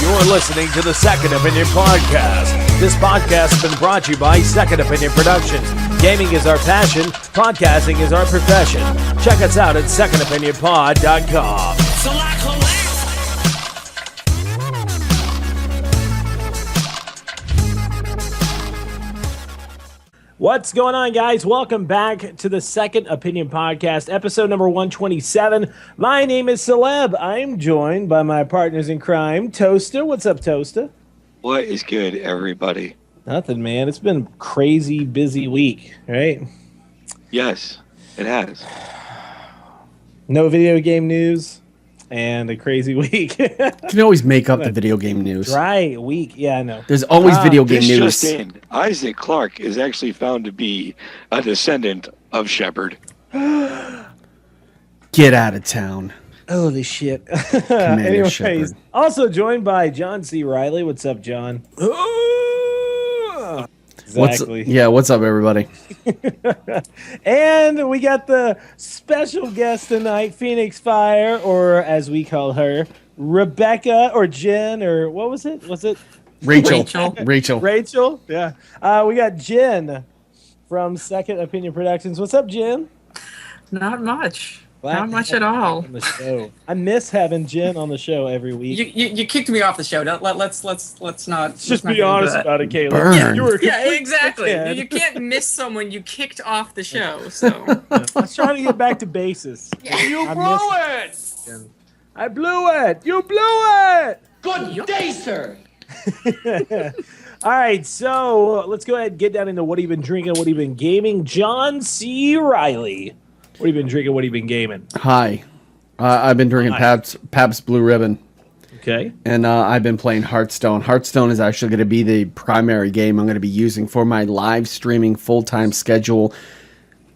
You're listening to the Second Opinion Podcast. This podcast has been brought to you by Second Opinion Productions. Gaming is our passion. Podcasting is our profession. Check us out at secondopinionpod.com. What's going on, guys? Welcome back to the Second Opinion Podcast, episode number 127. My name is Celeb. I'm joined by my partners in crime, Toaster. What's up, Toaster? What is good, everybody? Nothing, man. It's been a crazy, busy week, right? Yes, it has. No video game news and a crazy week. You can always make up the video game news. Right, week. Yeah, I know. There's always video game news. Just in, Isaac Clarke is actually found to be a descendant of Shepard. Get out of town. Holy shit. Commander Anyways, Shepard. also joined by John C. Riley. What's up, John? Exactly. What's up, everybody? And we got the special guest tonight, Phoenix Fire, or as we call her, Rebecca, or Jen, or what was it? Was it Rachel. Yeah. We got Jen from Second Opinion Productions. What's up, Jen? Not much. Not much at all. On the show. I miss having Jen on the show every week. You kicked me off the show. Let's not. Just be honest about it, Caleb. Burn. Yeah, exactly. You can't miss someone you kicked off the show. So I was trying to get back to basis. you blew it. I blew it. You blew it. Good day, sir. All right, so let's go ahead and get down into what you've been drinking, what you've been gaming. John C. Riley. What have you been drinking? What have you been gaming? Hi. I've been drinking Pabst Blue Ribbon. Okay. And I've been playing Hearthstone. Hearthstone is actually going to be the primary game I'm going to be using for my live streaming full-time schedule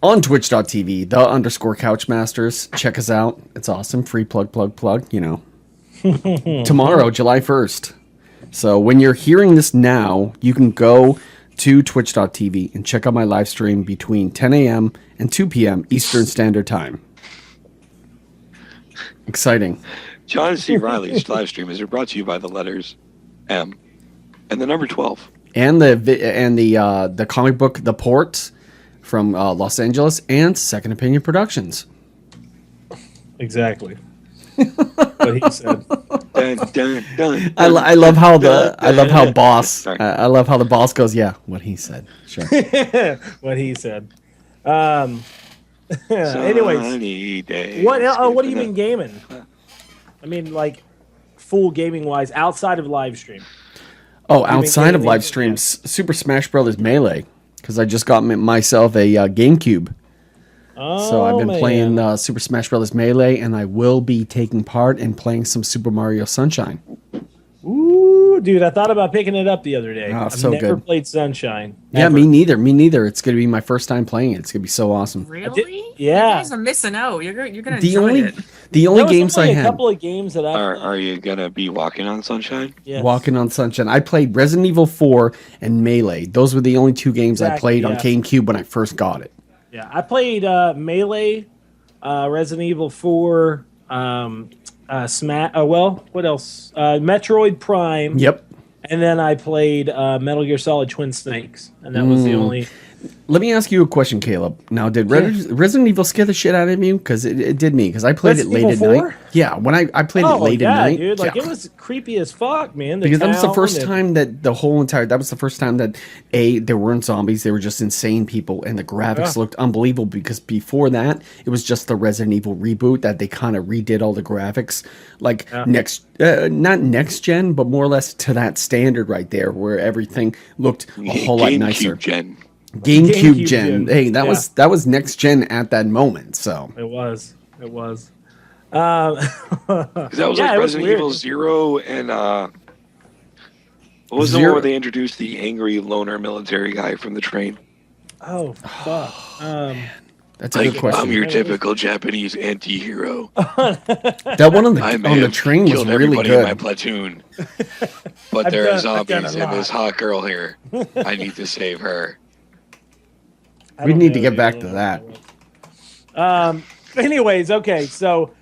on twitch.tv, _Couchmasters. Check us out. It's awesome. Free plug, you know. Tomorrow, July 1st. So when you're hearing this now, you can go to twitch.tv and check out my live stream between 10 a.m. and 2 p.m. Eastern Standard Time. Exciting. John C. Riley's live stream is brought to you by the letters M and the number 12. And the comic book The Port from Los Angeles and Second Opinion Productions. Exactly. What he said. Dun, dun, dun, I love how the boss goes, yeah, what he said. Sure. What he said. Anyways, what have you been gaming? I mean, like, full gaming wise, outside of live stream. Oh, outside of live streams, Super Smash Brothers Melee, because I just got myself a GameCube. So I've been playing Super Smash Brothers Melee, and I will be taking part in playing some Super Mario Sunshine. Ooh, dude, I thought about picking it up the other day. Oh, I've so never good. played Sunshine. Yeah, me neither. It's going to be my first time playing it. It's going to be so awesome. really, yeah. You guys are missing out. You're gonna enjoy it. The only There was games I only had. a couple of games that Are you going to be walking on sunshine? Yes. Walking on Sunshine. I played Resident Evil 4 and Melee. Those were the only two games I played on GameCube when I first got it. Yeah, I played Melee, Resident Evil 4, what else? Metroid Prime. Yep. And then I played Metal Gear Solid Twin Snakes, and that was the only. Let me ask you a question, Caleb. Now, did Resident Evil scare the shit out of you? Because it did me. Because I played it late at night. Yeah, when I played it late at night. Dude, like it was creepy as fuck, man. Because that was the first time that that was the first time that there weren't zombies. They were just insane people, and the graphics looked unbelievable. Because before that, it was just the Resident Evil reboot that they kind of redid all the graphics, like not next gen, but more or less to that standard right there, where everything looked a whole lot nicer. GameCube gen. Hey, that was next gen at that moment. So it was. Because that was like Resident Evil 0 and What was the one where they introduced the angry loner military guy from the train? Oh fuck. That's a good question. I'm your typical Japanese anti-hero. That one on the train was killed really everybody good. in my platoon. But there are I've done zombies a and this lot. hot girl here. I need to save her. We need to get back to that. Anyways, okay. So,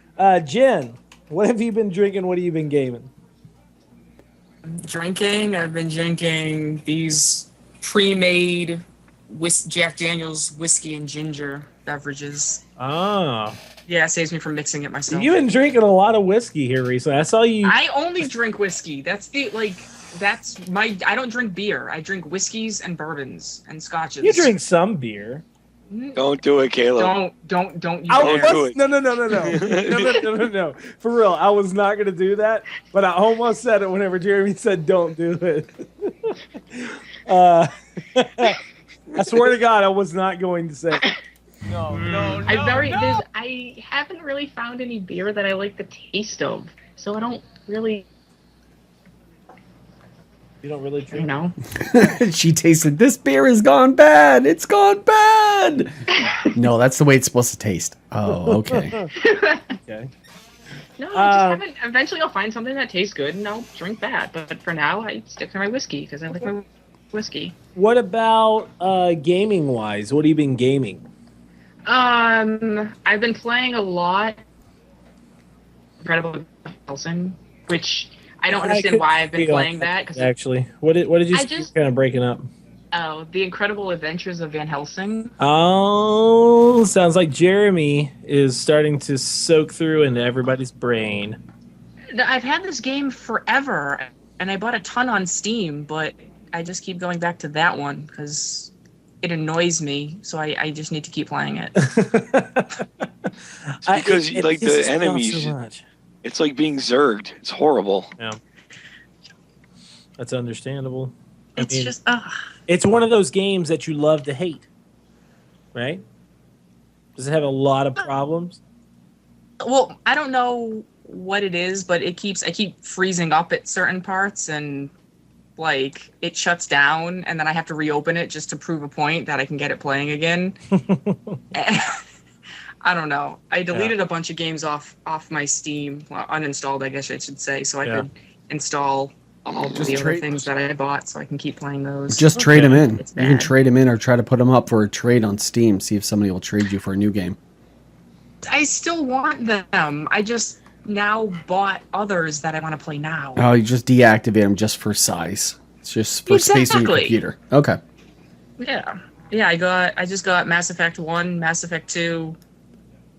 Jen, what have you been drinking? What have you been gaming? I've been drinking these pre-made Jack Daniel's whiskey and ginger beverages. Ah, Yeah, it saves me from mixing it myself. you've been drinking a lot of whiskey here recently. I saw you. I only drink whiskey. That's my. I don't drink beer. I drink whiskeys and bourbons and scotches. You drink some beer. Don't do it, Caleb. Don't you I dare. do was, it. no. For real, I was not gonna do that, but I almost said it whenever Jeremy said, "Don't do it." I swear to God, I was not going to say it. I haven't really found any beer that I like the taste of, so I don't really. You don't really You drink. know. She tasted this beer has gone bad. It's gone bad. No, that's the way it's supposed to taste. Oh, okay. Okay. No, I just haven't. Eventually, I'll find something that tastes good, and I'll drink that. But for now, I stick to my whiskey because I like my whiskey. What about gaming wise? What have you been gaming? I've been playing a lot. Incredible Hellsing, which I don't understand why I've been playing that. Cause Actually, what did you? I just- kind of breaking up. Oh, The Incredible Adventures of Van Helsing. Oh, sounds like Jeremy is starting to soak through into everybody's brain. I've had this game forever, and I bought a ton on Steam, but I just keep going back to that one because it annoys me. So I just need to keep playing it. Because It like pisses the me off enemies, so much. it's like being zerged. It's horrible. Yeah, that's understandable. It's just ugh. It's one of those games that you love to hate, right? Does it have a lot of problems? Well, I don't know what it is, but I keep freezing up at certain parts, and like it shuts down, and then I have to reopen it just to prove a point that I can get it playing again. I don't know. I deleted a bunch of games off my Steam, well, uninstalled, I guess I should say, so I could install all of the other things that I bought, so I can keep playing those. Just trade them in. It's You can bad. trade them in or try to put them up for a trade on Steam. See if somebody will trade you for a new game. I still want them. I just now bought others that I want to play now. Oh, you just deactivate them just for size. It's just for space on your Exactly. computer. Okay. Yeah. I just got Mass Effect 1, Mass Effect 2,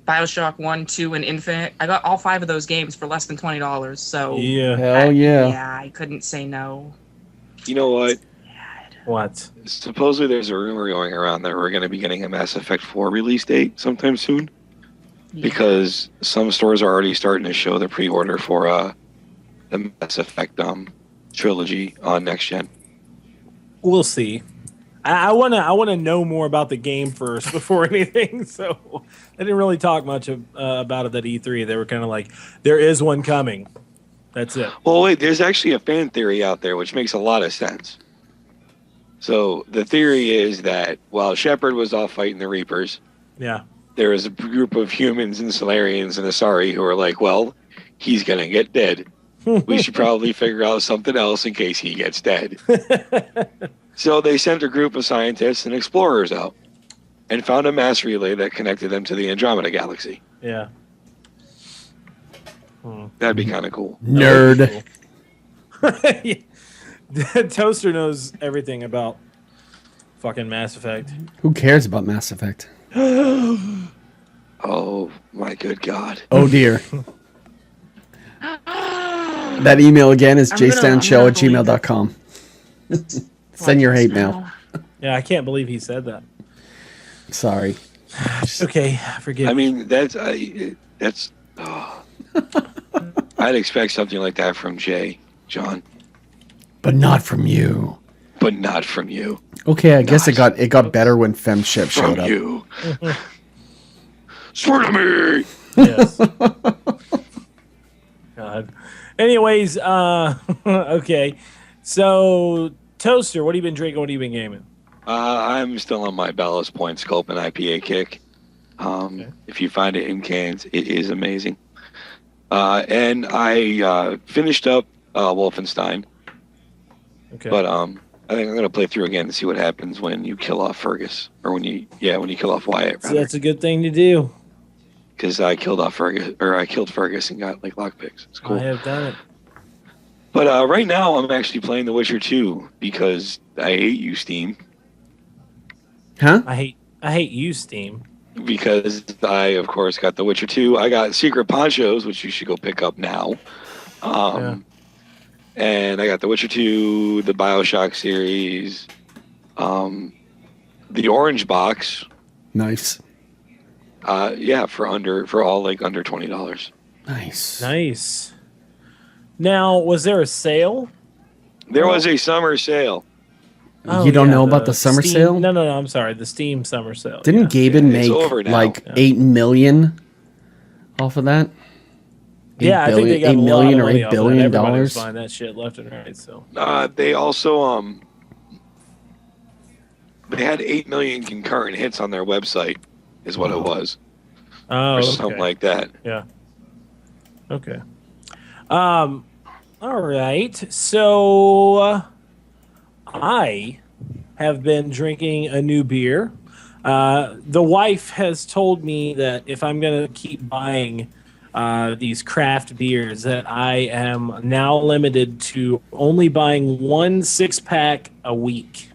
BioShock 1, 2, and Infinite. I got all 5 of those games for less than $20, so Yeah. Hell yeah. yeah, I couldn't say no. You know what? What? Supposedly there's a rumor going around that we're going to be getting a Mass Effect 4 release date sometime soon. Yeah. Because some stores are already starting to show the pre-order for the Mass Effect trilogy on next gen. We'll see. I wanna know more about the game first before anything. So they didn't really talk much about it at E3. They were kind of like, there is one coming. That's it. Well, wait, there's actually a fan theory out there which makes a lot of sense. So the theory is that while Shepard was off fighting the Reapers, Yeah. there was a group of humans and Solarians and Asari who were like, well, he's going to get dead. We should probably figure out something else in case he gets dead. So they sent a group of scientists and explorers out and found a mass relay that connected them to the Andromeda Galaxy. Yeah. That'd be kind of cool. Nerd. Toaster knows everything about fucking Mass Effect. Who cares about Mass Effect? Oh, my good God. Oh dear. That email again is jstanshow@gmail.com. Send your hate mail. Yeah, I can't believe he said that. Sorry. Okay, forgive I me. mean, that's I'd expect something like that from Jay, John, But not from you. but not from you. Okay, I guess it got better when FemShip showed From up. you. Swear to me. Yes. God. Anyways, okay. So, Toaster, what have you been drinking? What have you been gaming? I'm still on my Ballast Point Sculpin IPA kick. If you find it in cans, it is amazing. And I finished up Wolfenstein. Okay. But I think I'm gonna play through again to see what happens when you kill off Fergus, or when you kill off Wyatt. So that's a good thing to do. Because I killed Fergus and got like lockpicks. It's cool. I have done it. But right now I'm actually playing The Witcher 2 because I hate you, Steam. Huh? I hate you, Steam. Because I, of course, got The Witcher 2. I got Secret Ponchos, which you should go pick up now. And I got The Witcher 2, the BioShock series, the Orange Box. Nice. For all under $20. Nice. Now, was there a sale? There was a summer sale. You don't know about the summer Steam, sale? No, I'm sorry. The Steam summer sale. Didn't Gaben make over now. like 8 million off of that? I think they got $8 a lot million of or money $8 off billion that. Everybody was dollars. buying that shit left and right. So They also they had 8 million concurrent hits on their website, is what it was, or something like that. Yeah. Okay. All right. So I have been drinking a new beer. The wife has told me that if I'm going to keep buying these craft beers, that I am now limited to only buying 1 6-pack a week.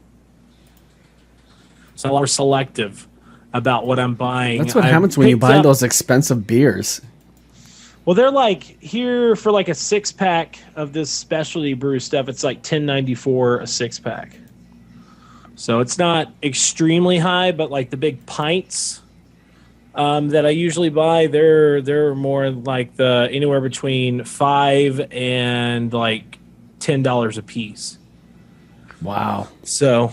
So I'm more selective about what I'm buying. That's what I happens when you picked buy up- those expensive beers. Well, they're like here for like a 6-pack of this specialty brew stuff. It's like $10.94 a 6-pack. So it's not extremely high, but like the big pints that I usually buy, they're more like the anywhere between $5 and like $10 a piece. Wow. So,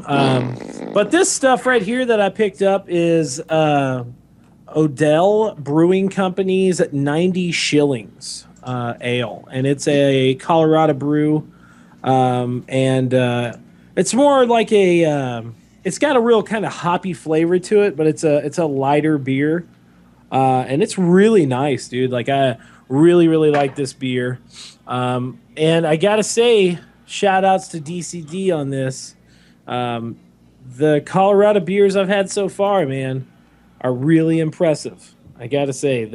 but this stuff right here that I picked up is Odell Brewing Company's 90 shillings ale, and it's a Colorado brew, and it's more like it's got a real kind of hoppy flavor to it, but it's a lighter beer, and it's really nice, dude. Like I really like this beer, and I gotta say, shout outs to DCD on this. The Colorado beers I've had so far, man, are really impressive. I gotta say,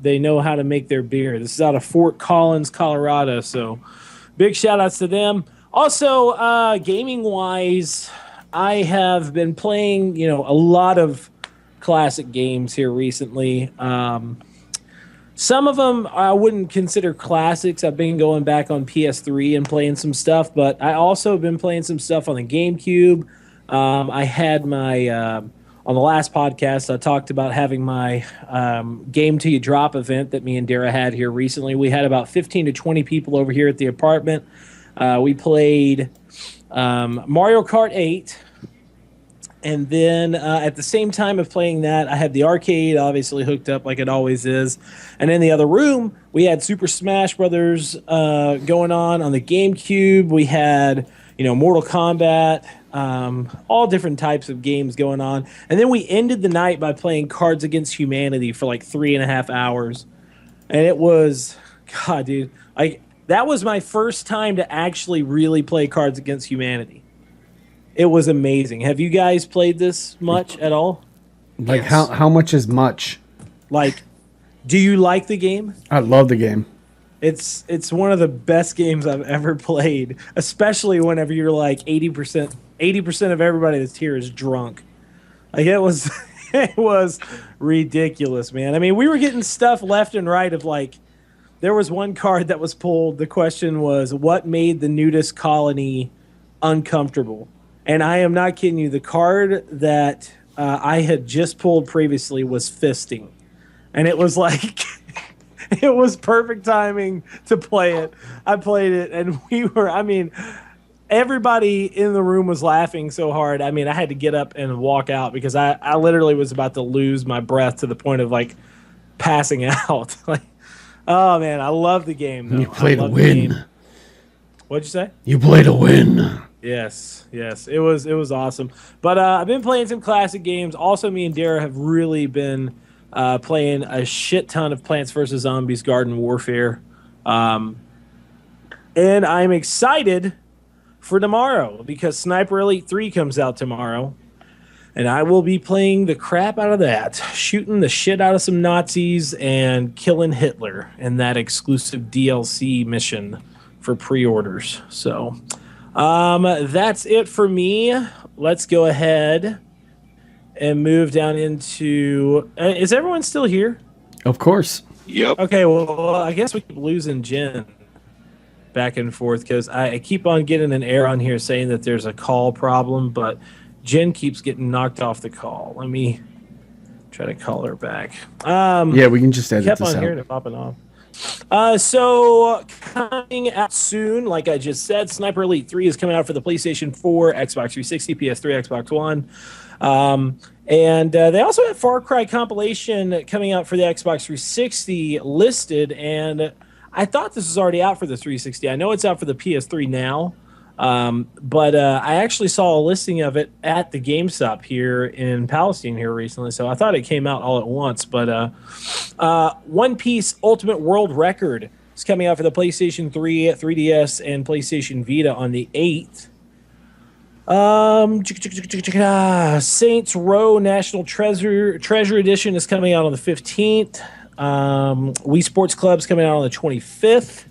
they know how to make their beer. This is out of Fort Collins, Colorado, so big shout outs to them. Also, gaming wise, I have been playing, a lot of classic games here recently. Some of them I wouldn't consider classics. I've been going back on PS3 and playing some stuff, but I also have been playing some stuff on the GameCube. I had my on the last podcast, I talked about having my Game Till You Drop event that me and Dara had here recently. We had about 15 to 20 people over here at the apartment. We played Mario Kart 8. And then at the same time of playing that, I had the arcade obviously hooked up like it always is. And in the other room, we had Super Smash Brothers going on the GameCube. We had, Mortal Kombat, all different types of games going on. And then we ended the night by playing Cards Against Humanity for like 3.5 hours. And it was, God, dude, that was my first time to actually really play Cards Against Humanity. It was amazing. Have you guys played this much at all? Like how much is much? Like, do you like the game? I love the game. It's one of the best games I've ever played, especially whenever you're like 80% of everybody that's here is drunk. Like it was ridiculous, man. I mean, we were getting stuff left and right of like, there was one card that was pulled. The question was, what made the nudist colony uncomfortable? And I am not kidding you. The card that I had just pulled previously was fisting. And it was like, it was perfect timing to play it. I played it, and everybody in the room was laughing so hard. I mean, I had to get up and walk out because I literally was about to lose my breath to the point of like passing out. Like, oh man, I love the game though. You play to win. What'd you say? You play to win. Yes, it was awesome. But I've been playing some classic games. Also, me and Dara have really been playing a shit ton of Plants vs. Zombies Garden Warfare. And I'm excited for tomorrow because Sniper Elite 3 comes out tomorrow. And I will be playing the crap out of that, shooting the shit out of some Nazis and killing Hitler in that exclusive DLC mission for pre-orders. So that's it for me. Let's go ahead and move down into... is everyone still here? Of course. Yep. Okay, well, I guess we keep losing Jen back and forth because I keep on getting an error on here saying that there's a call problem, but Jen keeps getting knocked off the call. Let me try to call her back. Yeah, we can just edit kept this on out. hearing it popping off. So coming out soon, like I just said, Sniper Elite 3 is coming out for the PlayStation 4, Xbox 360, PS3, Xbox One. And they also have Far Cry compilation coming out for the Xbox 360 listed, and I thought this was already out for the 360. I know it's out for the PS3 now, but I actually saw a listing of it at the GameStop here in Palestine here recently, so I thought it came out all at once. But One Piece Ultimate World Record is coming out for the PlayStation 3, 3DS, and PlayStation Vita on the 8th. Saints Row National Treasure Edition is coming out on the 15th. Wii Sports Club's coming out on the 25th.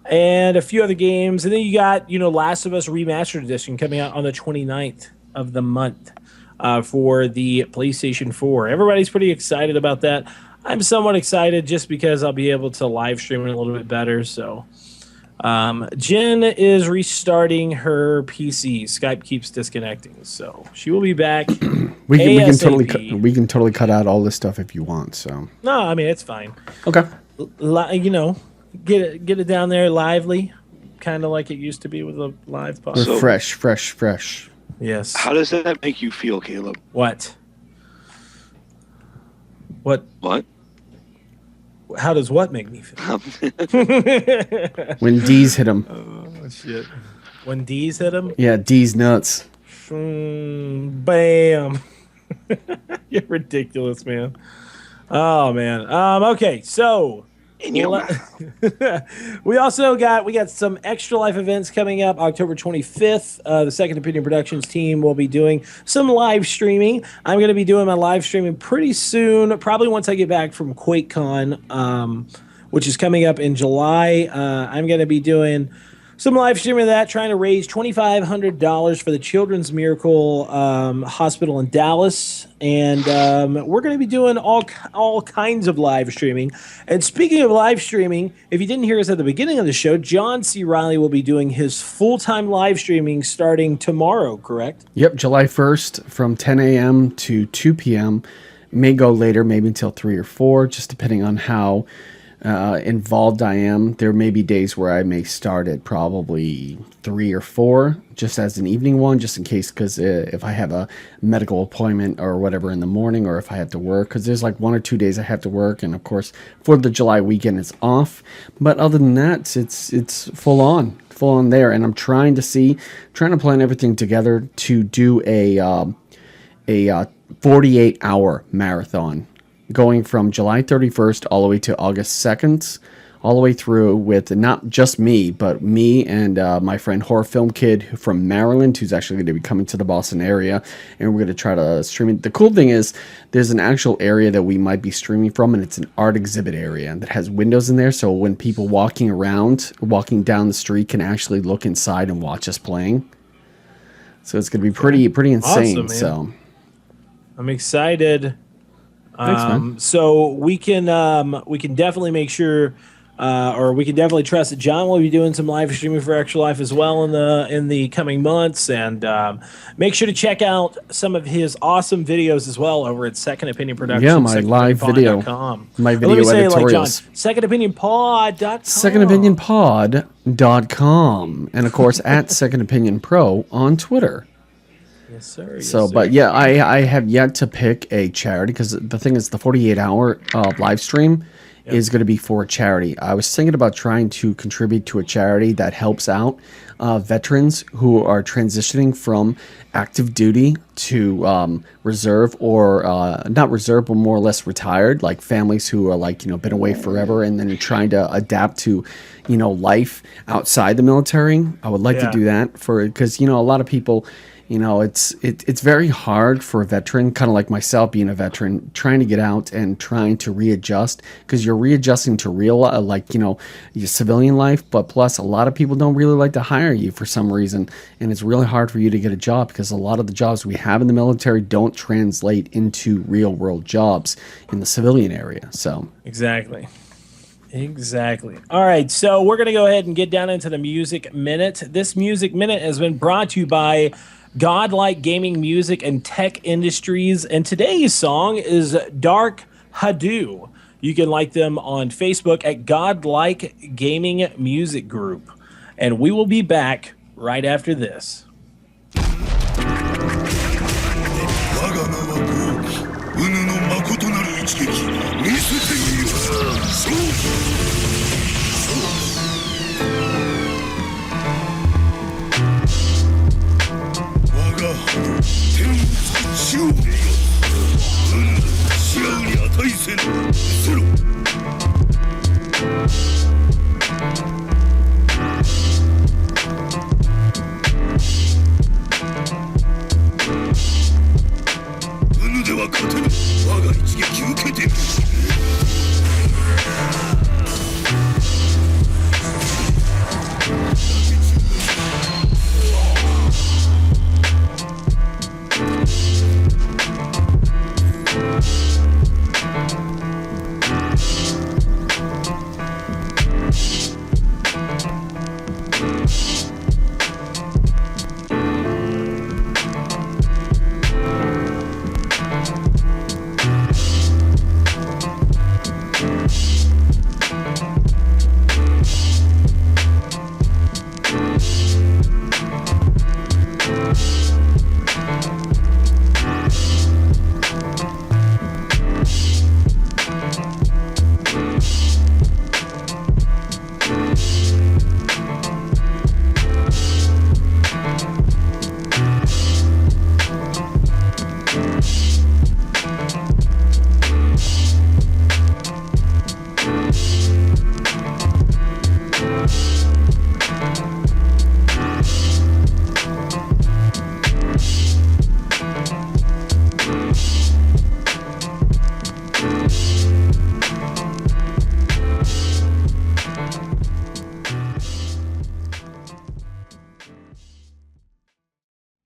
And a few other games. And then you got, Last of Us Remastered Edition coming out on the 29th of the month for the PlayStation 4. Everybody's pretty excited about that. I'm somewhat excited just because I'll be able to live stream it a little bit better. So Jen is restarting her PC. Skype keeps disconnecting. So she will be back. We can totally cut out all this stuff if you want. So No, I mean, it's fine. okay. Get it down there lively, kind of like it used to be with a live pod. We're fresh. Yes. How does that make you feel, Caleb? What? What? How does what make me feel? When D's hit him. Oh, shit. When D's hit him? Yeah, D's nuts. Bam. You're ridiculous, man. Oh, man. Okay, so... we also got some Extra Life events coming up October 25th. The Second Opinion Productions team will be doing some live streaming. I'm going to be doing my live streaming pretty soon, probably once I get back from Quakecon, which is coming up in July. I'm going to be doing some live streaming of that, trying to raise $2,500 for the Children's Miracle Hospital in Dallas. And we're going to be doing all kinds of live streaming. And speaking of live streaming, if you didn't hear us at the beginning of the show, John C. Reilly will be doing his full-time live streaming starting tomorrow, correct? Yep, July 1st from 10 a.m. to 2 p.m. May go later, maybe until 3 or 4, just depending on how involved I am. There may be days where I may start at probably 3 or 4, just as an evening one, just in case, because if I have a medical appointment or whatever in the morning, or if I have to work, because there's like 1 or 2 days I have to work, and of course 4th of July weekend it's off. But other than that, it's full on there, and I'm trying to plan everything together to do a 48-hour marathon, going from July 31st all the way to August 2nd, all the way through, with not just me, but me and my friend Horror Film Kid from Maryland, who's actually going to be coming to the Boston area, and we're going to try to stream it. The cool thing is there's an actual area that we might be streaming from, and it's an art exhibit area that has windows in there, so when people walking down the street can actually look inside and watch us playing. So it's going to be pretty insane. Awesome, man. So I'm excited. Thanks, man. So we can definitely make sure, or we can definitely trust that John will be doing some live streaming for Extra Life as well in the coming months, and make sure to check out some of his awesome videos as well over at Second Opinion Productions. Yeah, my live video, my video editorials. SecondOpinionPod.com. SecondOpinionPod.com, and of course at Second Opinion Pro on Twitter. Yes, sir. So, but yeah, I have yet to pick a charity, because the thing is, the 48-hour live stream is going to be for a charity. I was thinking about trying to contribute to a charity that helps out veterans who are transitioning from active duty to reserve, or not reserve, but more or less retired, like families who are like, been away forever and then trying to adapt to, life outside the military. I would like to do that because, a lot of people, it's very hard for a veteran, kind of like myself being a veteran, trying to get out and trying to readjust, because you're readjusting to real, your civilian life. But plus, a lot of people don't really like to hire you for some reason. And it's really hard for you to get a job because a lot of the jobs we have in the military don't translate into real world jobs in the civilian area. So Exactly. All right, so we're going to go ahead and get down into the Music Minute. This Music Minute has been brought to you by Godlike Gaming Music and Tech Industries, and today's song is Dark Hadoo. You can like them on Facebook at Godlike Gaming Music Group, and we will be back right after this.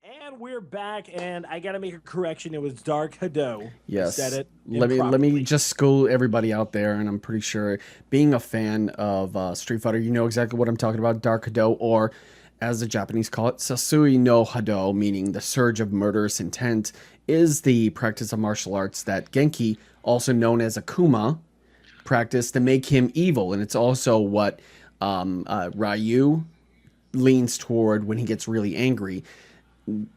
'And we're back, and I gotta make a correction. It was Dark Hadou. Yes. Said it Let me just school everybody out there, and I'm pretty sure, being a fan of Street Fighter, you know exactly what I'm talking about. Dark Hadou, or as the Japanese call it, Sasui no Hado, meaning the surge of murderous intent, is the practice of martial arts that Genki, also known as Akuma, practiced to make him evil, and it's also what Ryu leans toward when he gets really angry.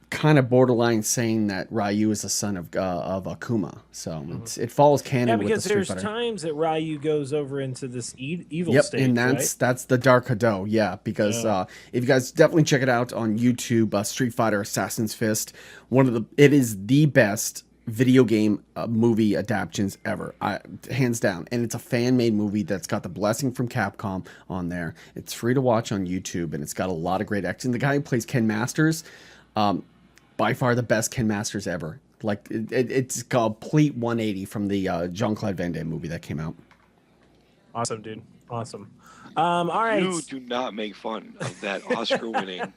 Kind of borderline saying that Ryu is a son of Akuma, so it follows canon with the Street because Fighter. there's times that Ryu goes over into this evil Yep, state, and right? that's the Dark Hado, yeah. Because if you guys definitely check it out on YouTube, Street Fighter Assassin's Fist, it is the best video game movie adaptations ever, hands down. And it's a fan-made movie that's got the blessing from Capcom on there. It's free to watch on YouTube, and it's got a lot of great action. The guy who plays Ken Masters, by far the best Ken Masters ever. Like it's a complete 180 from the Jean-Claude Van Damme movie that came out. Awesome, dude. Awesome. All right. You do not make fun of that Oscar-winning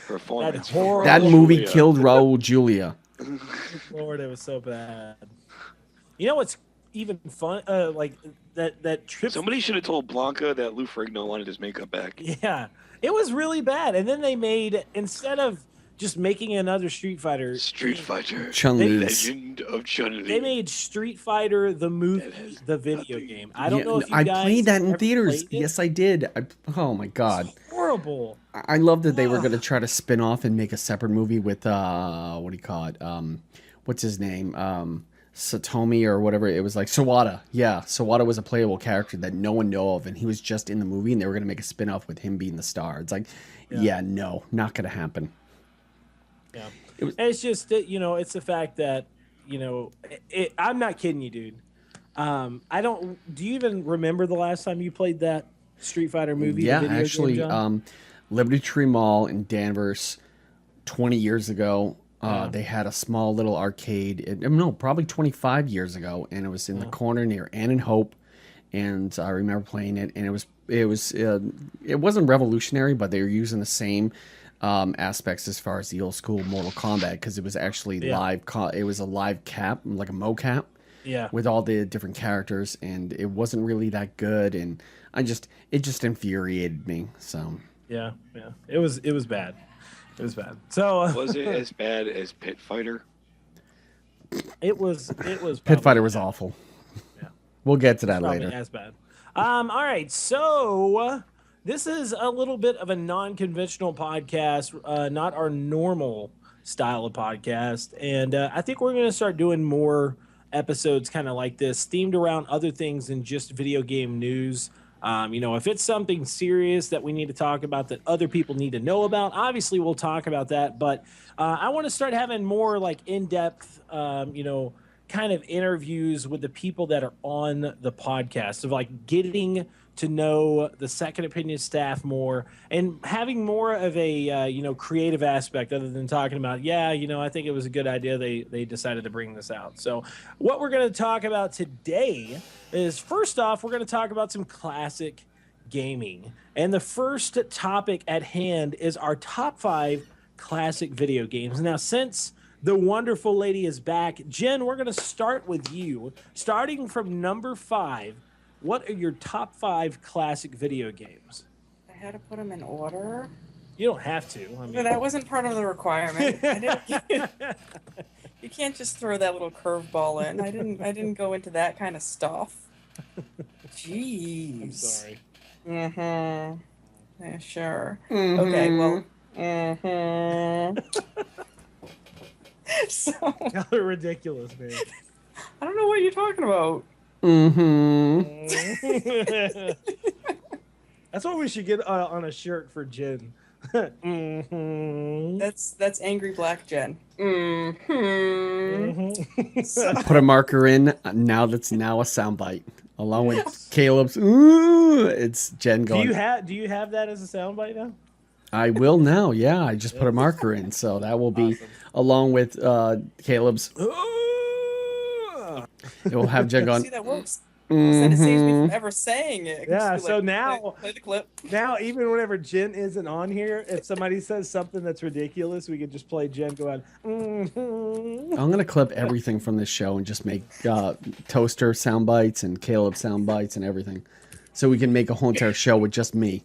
performance. That movie killed Raul Julia. Lord, it was so bad. You know what's even fun? Like that trip. Somebody should have told Blanca that Lou Ferrigno wanted his makeup back. Yeah, it was really bad. And then they made, instead of just making another Street Fighter, Chun-Li's. Legend of Chun-Li. they made Street Fighter the movie, the video game. I don't know if you I guys played that in ever theaters. played it. Yes, I did. Oh my god. Horrible. I love that they were going to try to spin off and make a separate movie with what do you call it? What's his name? Satomi or whatever. It was like Sawada. Yeah, Sawada was a playable character that no one knew of, and he was just in the movie, and they were going to make a spin-off with him being the star. It's like, yeah no, not going to happen. Yeah. It's just that, it's the fact that, I'm not kidding you, dude. Do you even remember the last time you played that Street Fighter movie? Yeah, video actually, game, John? Liberty Tree Mall in Danvers 20 years ago. They had a small little arcade. No, probably 25 years ago, and it was in the corner near Ann and Hope. And I remember playing it, and it wasn't revolutionary, but they were using the same aspects as far as the old school Mortal Kombat, because it was actually live. It was a live cap, like a mocap. Yeah. With all the different characters, and it wasn't really that good, and it just infuriated me. So yeah, it was bad. It was bad. So was it as bad as Pit Fighter? It was. Pit Fighter was awful. Yeah, we'll get to that probably later. as bad. All right, so this is a little bit of a non-conventional podcast, not our normal style of podcast, and I think we're going to start doing more episodes kind of like this, themed around other things than just video game news. If it's something serious that we need to talk about that other people need to know about, obviously we'll talk about that. But I want to start having more like in-depth, kind of interviews with the people that are on the podcast, of like getting to know the Second Opinion staff more and having more of a creative aspect other than talking about I think it was a good idea they decided to bring this out. So what we're going to talk about today is, first off, we're going to talk about some classic gaming, and the first topic at hand is our top 5 classic video games. Now, since the wonderful lady is back, Jen, we're going to start with you, starting from number 5. What are your top 5 classic video games? I had to put them in order. You don't have to. I mean, that wasn't part of the requirement. You can't just throw that little curveball in. I didn't go into that kind of stuff. Jeez. I'm sorry. Mm-hmm. Yeah, sure. Mm-hmm. Okay, well. Mm-hmm. So. Y'all are ridiculous, man. I don't know what you're talking about. Mm-hmm. That's what we should get on a shirt for Jen. Mm-hmm. That's angry black Jen. Mm-hmm. Mm-hmm. Put a marker in. That's now a soundbite, along with Caleb's. Ooh, it's Jen going. Do you have that as a soundbite now? I will now. Yeah, I just put a marker in, so that will be awesome. Along with Caleb's. It will have Jen going. See, that works. Then it saves me from ever saying it. Yeah, so now play the clip. Now, even whenever Jen isn't on here, if somebody says something that's ridiculous, we could just play Jen go on. Mm-hmm. I'm gonna clip everything from this show and just make Toaster sound bites and Caleb sound bites and everything, so we can make a whole entire show with just me.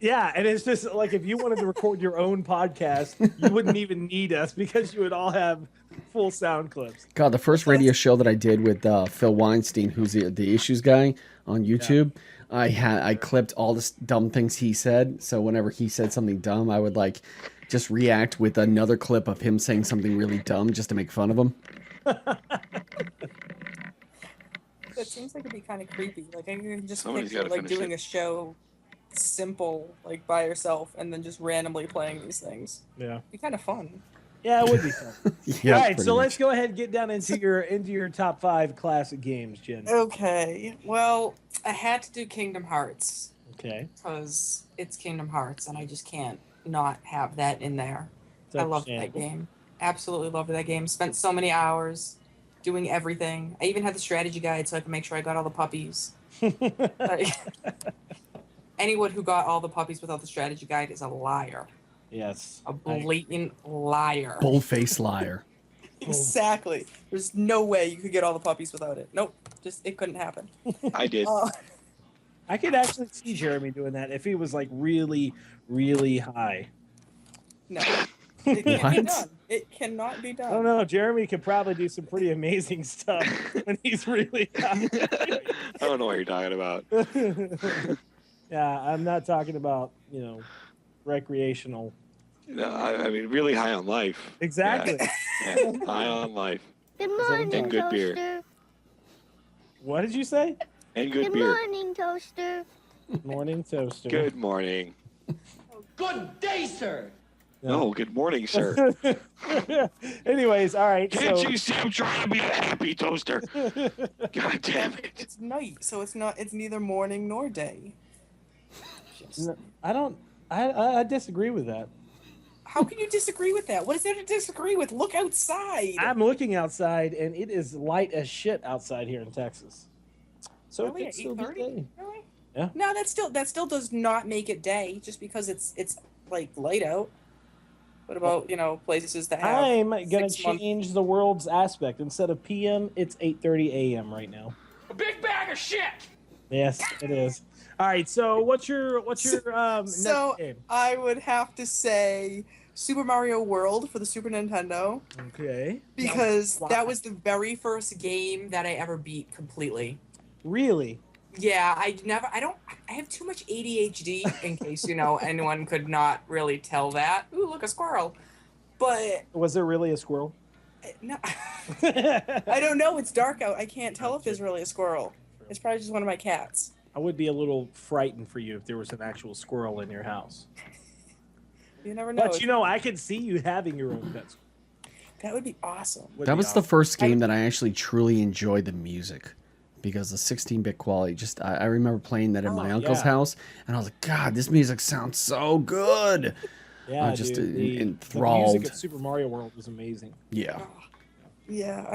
Yeah, and it's just like if you wanted to record your own podcast, you wouldn't even need us because you would all have full sound clips. God, the first radio show that I did with Phil Weinstein, who's the issues guy on YouTube, I clipped all the dumb things he said. So whenever he said something dumb, I would like just react with another clip of him saying something really dumb just to make fun of him. That seems like it'd be kind of creepy. Like I can just picture like doing a show simple, like by yourself, and then just randomly playing these things. Yeah, it'd be kind of fun. Yeah, it would be fun. Yeah, all right, so let's go ahead and get down into your top 5 classic games, Jen. Okay, well, I had to do Kingdom Hearts. Okay. Because it's Kingdom Hearts, and I just can't not have that in there. I loved that game. Absolutely loved that game. Spent so many hours doing everything. I even had the strategy guide so I could make sure I got all the puppies. Anyone who got all the puppies without the strategy guide is a liar. Yes. A blatant liar. Bull-faced liar. Exactly. There's no way you could get all the puppies without it. Nope. It couldn't happen. I did. I could actually see Jeremy doing that if he was like really, really high. No. It can't be done. It cannot be done. I don't know. Jeremy could probably do some pretty amazing stuff when he's really high. I don't know what you're talking about. Yeah, I'm not talking about, recreational. No, I mean, really high on life. Exactly. Yeah, high on life. Good morning, And good beer. Toaster. What did you say? And good Good beer. morning, Toaster. Morning toaster. Good morning. Good day, sir. No, good morning, sir. Anyways, all right. Can't So you see I'm trying to be a happy toaster? God damn it. It's night, so it's not. It's neither morning nor day. I don't. I disagree with that. How can you disagree with that? What is there to disagree with? Look outside. I'm looking outside, and it is light as shit outside here in Texas. So Really? it At could still be 8:30? day. Really? Yeah. No, that still does not make it day just because it's like light out. What about places that have? I'm gonna 6 months- change the world's aspect. Instead of PM, it's 8:30 a.m. right now. A big bag of shit. Yes, it is. All right. So what's your So next game? I would have to say Super Mario World for the Super Nintendo Okay. because Why? that was the very first game that I ever beat completely. Really? Yeah, I have too much ADHD in case, anyone could not really tell that. Ooh, look, a squirrel. But Was there really a squirrel? no, I don't know. It's dark out. I can't tell if there's really a squirrel. It's probably just one of my cats. I would be a little frightened for you if there was an actual squirrel in your house. You never know. But I could see you having your own pets. That would be awesome. That was the first game that I actually truly enjoyed the music because the 16-bit quality. Just I remember playing that at my uncle's house, and I was like, God, this music sounds so good. Yeah, just dude, the enthralled. music at Super Mario World was amazing. Yeah. Yeah,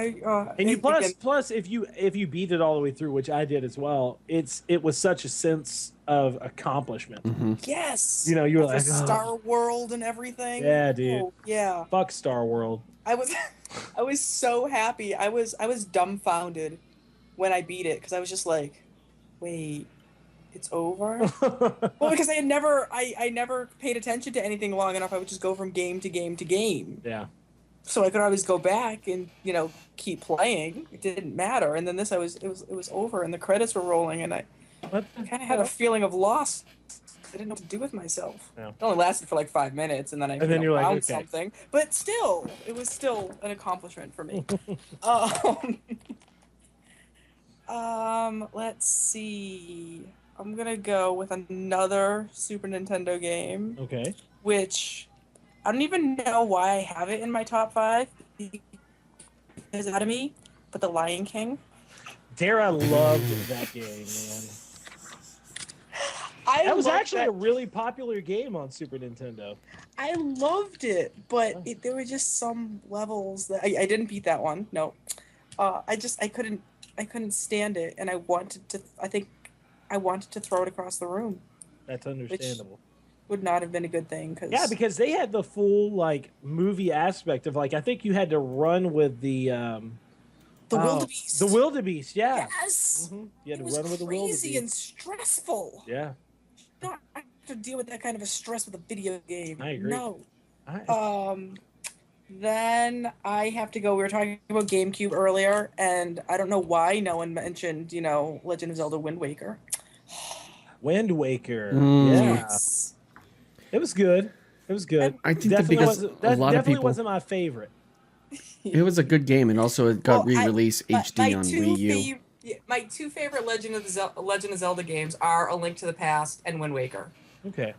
And you again, plus if you beat it all the way through, which I did as well, it was such a sense of accomplishment. yes, You were the like, Star World and everything. Yeah, dude. Oh, yeah, fuck Star World. I was so happy. I was dumbfounded when I beat it because I was just like, wait, it's over. Well, because I never paid attention to anything long enough. I would just go from game to game to game. Yeah. So I could always go back and keep playing. It didn't matter. And then it was over and the credits were rolling and I What? kind of had a feeling of loss. I didn't know what to do with myself. Yeah. It only lasted for like 5 minutes and then I then you're like, found okay. something. But still, it was still an accomplishment for me. Let's see. I'm gonna go with another Super Nintendo game, Okay. which I don't even know why I have it in my top 5. Because out of me, but The Lion King. Dara loved that game, man. That was actually a really popular game on Super Nintendo. I loved it, but there were just some levels that I didn't beat that one. No, I couldn't stand it, and I wanted to. I think I wanted to throw it across the room. That's understandable. Would not have been a good thing Because they had the full movie aspect of I think you had to run with the wildebeest. The wildebeest, yeah. Yes, You had it to was run with the crazy and wildebeest. stressful. Yeah, Not have to deal with that kind of a stress with a video game. I agree. No. I- Then I have to go. We were talking about GameCube earlier, and I don't know why no one mentioned, Legend of Zelda Wind Waker. Wind Waker. Mm. Yeah, Yes. it was good. It was good. I think that definitely because wasn't, a that lot of definitely people- wasn't my favorite. It was a good game, and also it got Well, re-released HD on Wii U. My two favorite Legend of Zelda games are A Link to the Past and Wind Waker. Okay.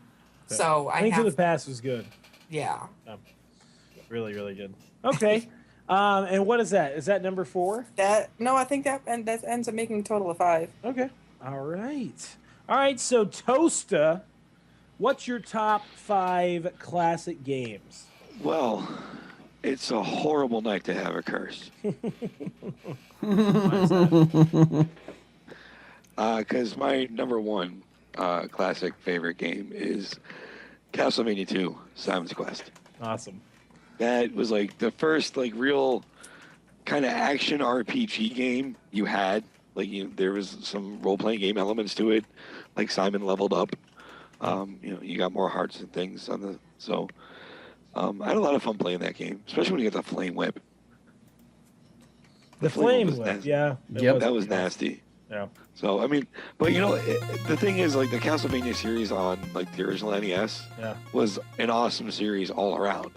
So I Link to have, the Past was good. yeah. Really, really good. Okay. And what is that? Is that number 4? I think that ends up making a total of 5. Okay. All right. All right. So Toasta, what's your top 5 classic games? Well, it's a horrible night to have a curse. Because my number 1 classic favorite game is Castlevania 2: Simon's Quest. Awesome. That was the first real kind of action RPG game you had. There was some role playing game elements to it. Simon leveled up. You got more hearts and things on the I had a lot of fun playing that game, especially when you get the flame whip. The flame was whip. nasty. Yeah. That was nasty. Yeah. So but the thing is, the Castlevania series on the original NES Yeah. was an awesome series all around.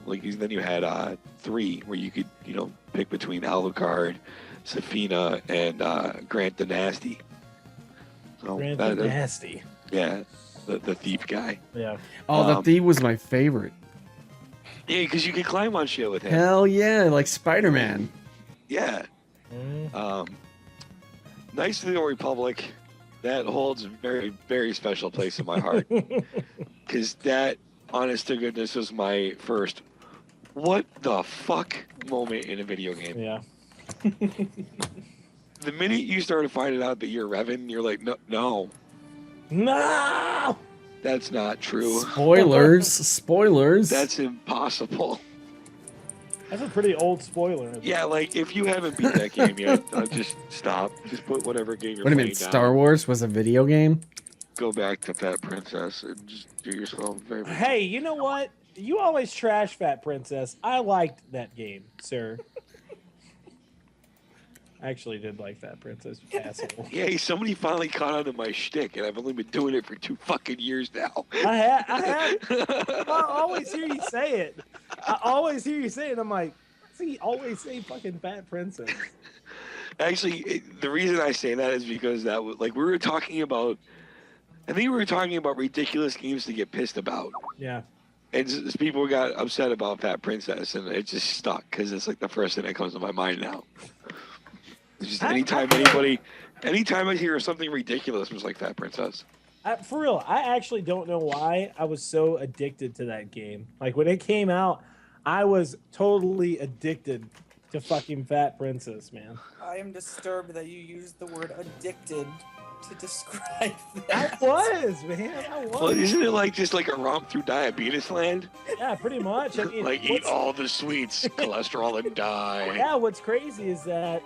Like then you had 3 where you could pick between Alucard, Safina, and Grant the Nasty. So Grant the Nasty. Yeah, the thief guy. Yeah. Oh, the thief was my favorite. Yeah, because you could climb on shit with him. Hell yeah, like Spider-Man. Yeah. Knights of the Old Republic, that holds a very, very special place in my heart. Because that, honest to goodness, was my first what the fuck moment in a video game. Yeah. The minute you started finding out that you're Revan, you're like, no. That's not true. Spoilers. That's impossible. That's a pretty old spoiler. Yeah, like, if you haven't beat that game yet, just stop. Just put whatever game you're What do playing you mean, down. Star Wars was a video game? Go back to Fat Princess and just do yourself a favor. Hey, you know what? You always trash Fat Princess. I liked that game, sir. I actually did like Fat Princess, you asshole. Yay, somebody finally caught on to my shtick, and I've only been doing it for 2 fucking years now. I always hear you say it. I'm like, what's he always say fucking Fat Princess? Actually, the reason I say that is because that was, like, we were talking about, I think we were talking about ridiculous games to get pissed about. Yeah. And people got upset about Fat Princess, and it just stuck, because it's like the first thing that comes to my mind now. It's just anytime I hear something ridiculous, it was like Fat Princess. For real, I actually don't know why I was so addicted to that game. Like, when it came out, I was totally addicted to fucking Fat Princess, man. I am disturbed that you used the word addicted to describe that. I was, man. I was. Well, isn't it like just like a romp through diabetes land? Yeah, pretty much. I mean, like, eat all the sweets, cholesterol, and die. Yeah, what's crazy is that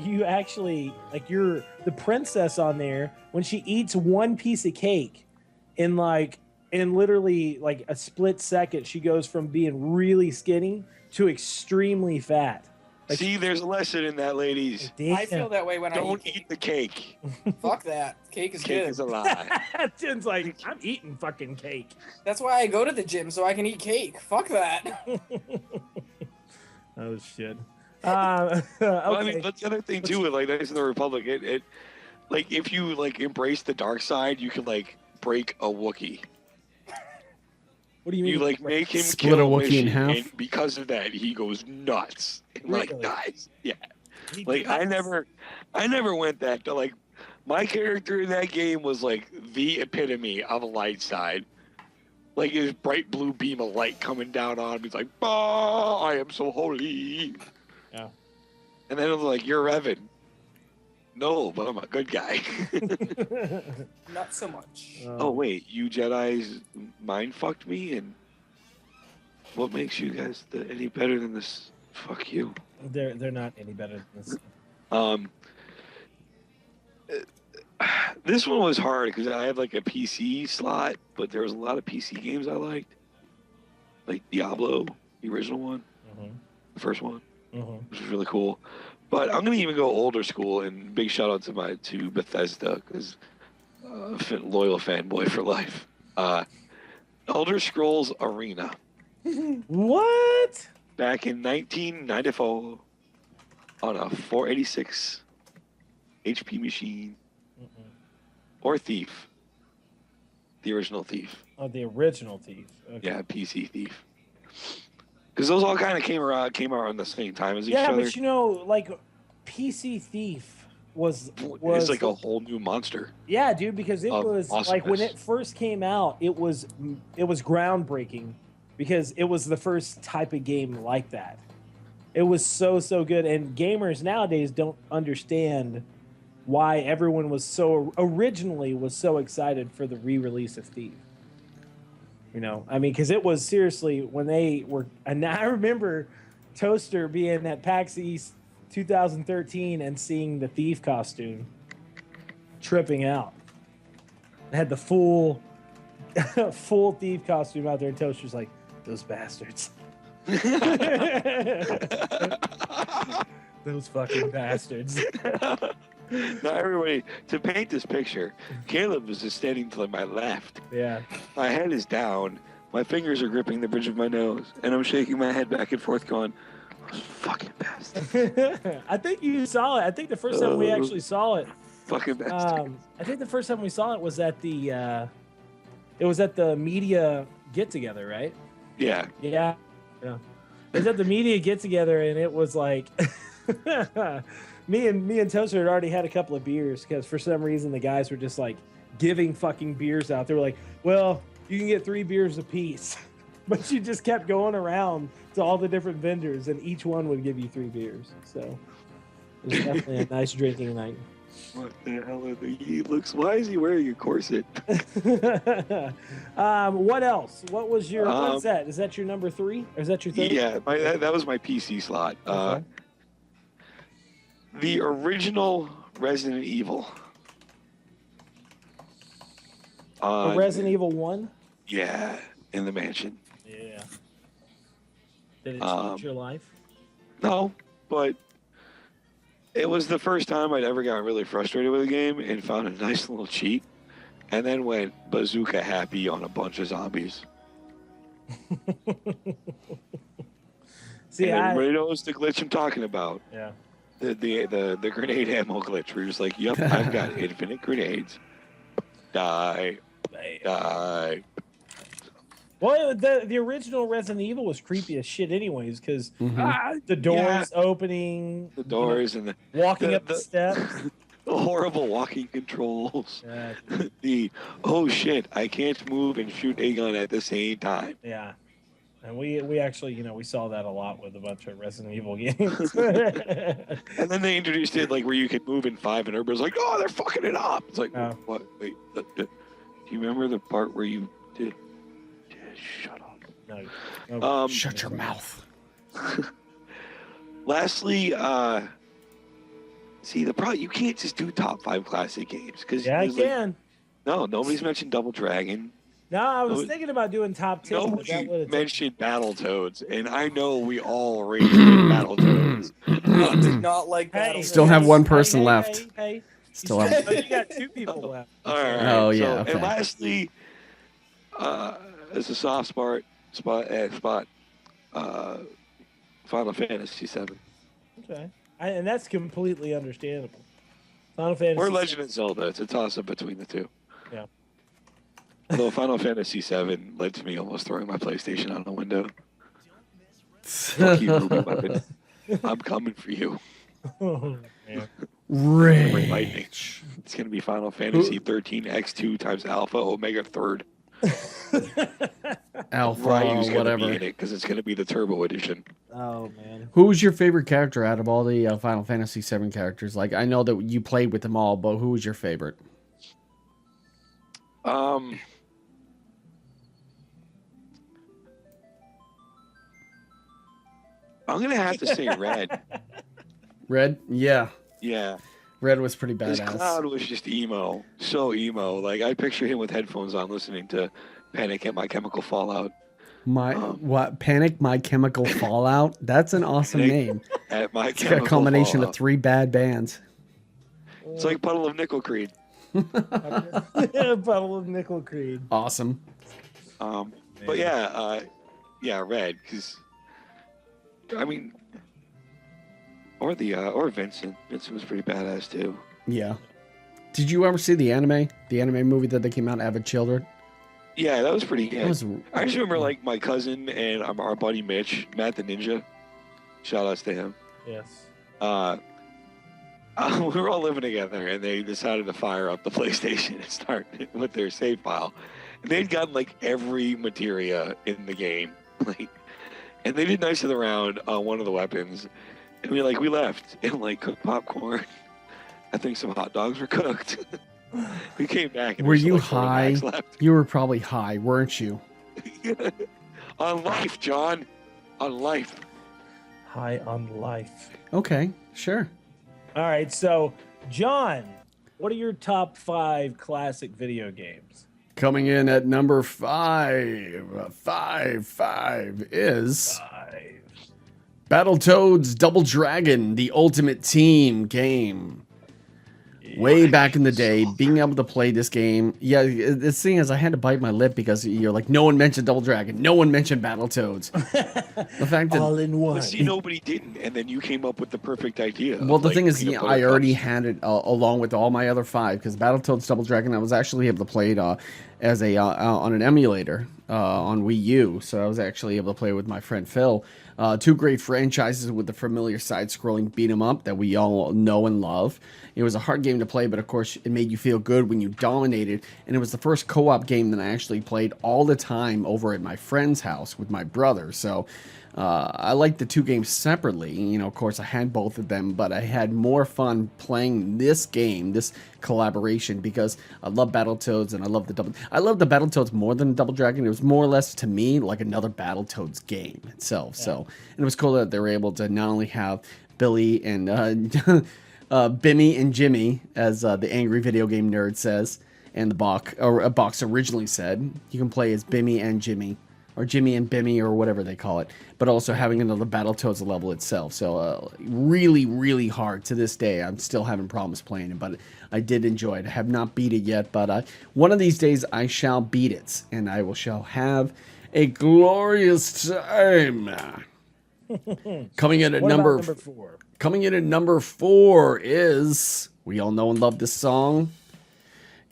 you actually, like, you're the princess on there, when she eats one piece of cake in literally like a split second, she goes from being really skinny to extremely fat. Like, see, there's a lesson in that, ladies. I feel that way when Don't I eat the cake. Fuck that. Cake is Cake good. is a lie. Jen's like, I'm eating fucking cake. That's why I go to the gym, so I can eat cake. Fuck that. Oh shit. Okay. Well, I mean, but the other thing too with like Knights of the Republic, it like if you like embrace the dark side, you can like break a Wookiee. What do you mean? You like make him Split kill a Wookiee in Wishy, half? and because of that, he goes nuts and like Really? dies. Yeah. He Like I does. never went that to like my character in that game was like the epitome of a light side. Like his bright blue beam of light coming down on him. He's like, "Bah, I am so holy." Yeah. And then it was like, "You're Evan." No, but I'm a good guy. Not so much. Oh wait, you Jedi's mind fucked me, and what makes you guys any better than this? Fuck you. They're not any better than this. This one was hard because I had like a PC slot, but there was a lot of PC games I liked, like Diablo, the original one, the first one, which was really cool. But I'm gonna even go older school, and big shout out to Bethesda because loyal fanboy for life. Elder Scrolls Arena. What? Back in 1994 on a 486 HP machine. Or Thief. The original Thief. Oh, the original Thief. Okay. Yeah, PC Thief. Because those all kind of came out around the same time as each Yeah, other. but you know, like, PC Thief was It's like a whole new monster. Yeah, dude, because it Of was like when awesomeness. it first came out, it was groundbreaking because it was the first type of game like that. It was so good, and gamers nowadays don't understand why everyone was so excited for the re-release of Thief. You know, I mean, because it was seriously when they were, and I remember Toaster being at PAX East 2013 and seeing the Thief costume, tripping out. It had the full Thief costume out there, and Toaster's like, those bastards. Those fucking bastards. Now, everybody, to paint this picture, Caleb was just standing to my left. Yeah. My head is down. My fingers are gripping the bridge of my nose, and I'm shaking my head back and forth, going, "Those fucking bastards." I think you saw it. I think the first time we actually saw it. Fucking bastards. I think the first time we saw it was at the media get together, right? Yeah. Yeah. It was at the media get together, and it was like me and Toaster had already had a couple of beers because for some reason the guys were just like giving fucking beers out. They were like, "Well, you can get 3 beers apiece," but you just kept going around to all the different vendors, and each one would give you 3 beers. So it was definitely a nice drinking night. What the hell are the looks? Why is he wearing a corset? What else? What was your? What's that? Is that your number 3? Or is that your third? Yeah, that was my PC slot. Okay. The original Resident Evil. Resident Evil 1? Yeah, in the mansion. Yeah. Did it change your life? No, but it was the first time I'd ever gotten really frustrated with a game and found a nice little cheat, and then went bazooka happy on a bunch of zombies. See, everybody knows the glitch I'm talking about. Yeah. The grenade ammo glitch where you're just like, "Yep, I've got infinite grenades. Die. Die." Well, the original Resident Evil was creepy as shit, anyways, because the doors opening, the doors, and walking up the steps, the horrible walking controls. The oh shit, I can't move and shoot a gun at the same time. Yeah, and we actually we saw that a lot with a bunch of Resident Evil games. And then they introduced it like where you could move in 5, and everybody's like, "Oh, they're fucking it up." It's like, what? Wait, do you remember the part where you did? Shut up. No. Shut your mouth. Lastly, see the problem. You can't just do top 5 classic games because I can. No, nobody's mentioned Double Dragon. No, I was thinking about doing top 10. Nobody mentioned Battletoads, and I know we all rated Battletoads. I did not like Battletoads. Still have one person left. Hey. Still have. You got 2 people left. All right. Oh yeah. Okay. And lastly, as a soft spot, Final Fantasy VII. Okay, and that's completely understandable. Final Fantasy. Or Legend of Zelda. It's a toss-up between the two. Yeah. Although Final Fantasy VII led to me almost throwing my PlayStation out the window. Fuck you, movie weapon. I'm coming for you. Oh, man. Lightning. It's going to be Final Fantasy 13 X2 times Alpha Omega 3rd. Alpha, Ryu's gonna be whatever. in it because it's going to be the Turbo Edition. Oh man. Who's your favorite character out of all the Final Fantasy VII characters? Like, I know that you played with them all, but who was your favorite? I'm going to have to say Red. Red? Yeah. Yeah. Red was pretty His badass. Cloud was just emo. So emo. Like, I picture him with headphones on listening to Panic at My Chemical Fallout. Panic My Chemical Fallout? That's an awesome name. At My It's got Chemical a combination Fallout. of 3 bad bands. It's like Puddle of Nickel Creed. Puddle of Nickel Creed. Awesome. But yeah, Red, because I mean, or Vincent. Vincent was pretty badass too. Yeah. Did you ever see the anime? The anime movie that they came out, Avid Children? Yeah, that was pretty good. Was, I just remember like my cousin and our buddy Mitch, Matt the Ninja. Shout outs to him. Yes. We were all living together, and they decided to fire up the PlayStation and start with their save file. And they'd gotten like every materia in the game, like, and they did nice of the round on one of the weapons. And we left and like cooked popcorn. I think some hot dogs were cooked. We came back. And were there's you like 40 high? max left. You were probably high, weren't you? On life, John. On life. High on life. Okay, sure. All right, so John, what are your top 5 classic video games? Coming in at number 5 is Battletoads Double Dragon, the Ultimate Team game. way back in the day, being able to play this game. Yeah, the thing is, I had to bite my lip because you're like, no one mentioned Double Dragon, no one mentioned Battletoads. The fact that All in one. But see, nobody didn't, and then you came up with the perfect idea. well, the like thing is, peanut yeah, butter I already cups. had it along with all my other 5 because Battletoads Double Dragon, I was actually able to play it as a on an emulator on Wii U, so I was actually able to play it with my friend Phil. 2 great franchises with the familiar side-scrolling beat 'em up that we all know and love. It was a hard game to play, but of course, it made you feel good when you dominated. And it was the first co-op game that I actually played all the time over at my friend's house with my brother. So I liked the 2 games separately. You know, of course, I had both of them, but I had more fun playing this game, this collaboration, because I love Battletoads and I love the Battletoads more than Double Dragon. It was more or less to me like another Battletoads game itself. Yeah. So, and it was cool that they were able to not only have Billy and Bimmy and Jimmy, as the angry video game nerd says, and the box originally said, you can play as Bimmy and Jimmy, or Jimmy and Bimmy, or whatever they call it, but also having another Battletoads level itself. So really, really hard to this day. I'm still having problems playing it, but I did enjoy it. I have not beat it yet, but one of these days I shall beat it, and I shall have a glorious time. Coming in at number 4? Coming in at number 4 is, we all know and love this song.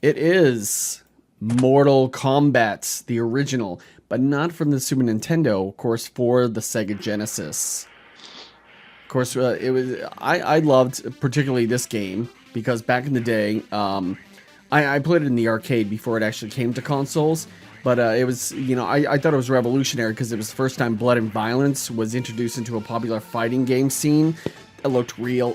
It is Mortal Kombat, the original, but not from the Super Nintendo, of course, for the Sega Genesis. Of course, it was I loved particularly this game because back in the day, I played it in the arcade before it actually came to consoles. But it was, you know, I thought it was revolutionary because it was the first time blood and violence was introduced into a popular fighting game scene. It looked real,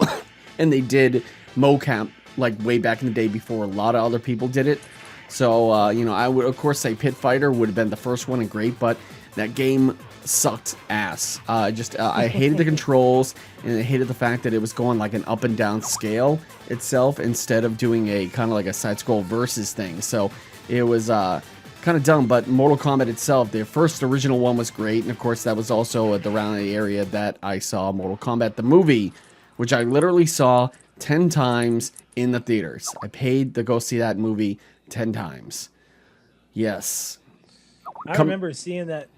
and they did mocap like way back in the day before a lot of other people did it. So, you know, I would, of course, say Pit Fighter would have been the first one and great, but that game sucked ass. I hated the controls, and I hated the fact that it was going like an up and down scale itself instead of doing a kind of like a side-scroll versus thing. So it was kind of dumb, but Mortal Kombat itself, the first original one was great, and of course that was also around the area that I saw Mortal Kombat the movie, which I literally saw 10 times in the theaters. I paid to go see that movie 10 times. Yes. I remember seeing that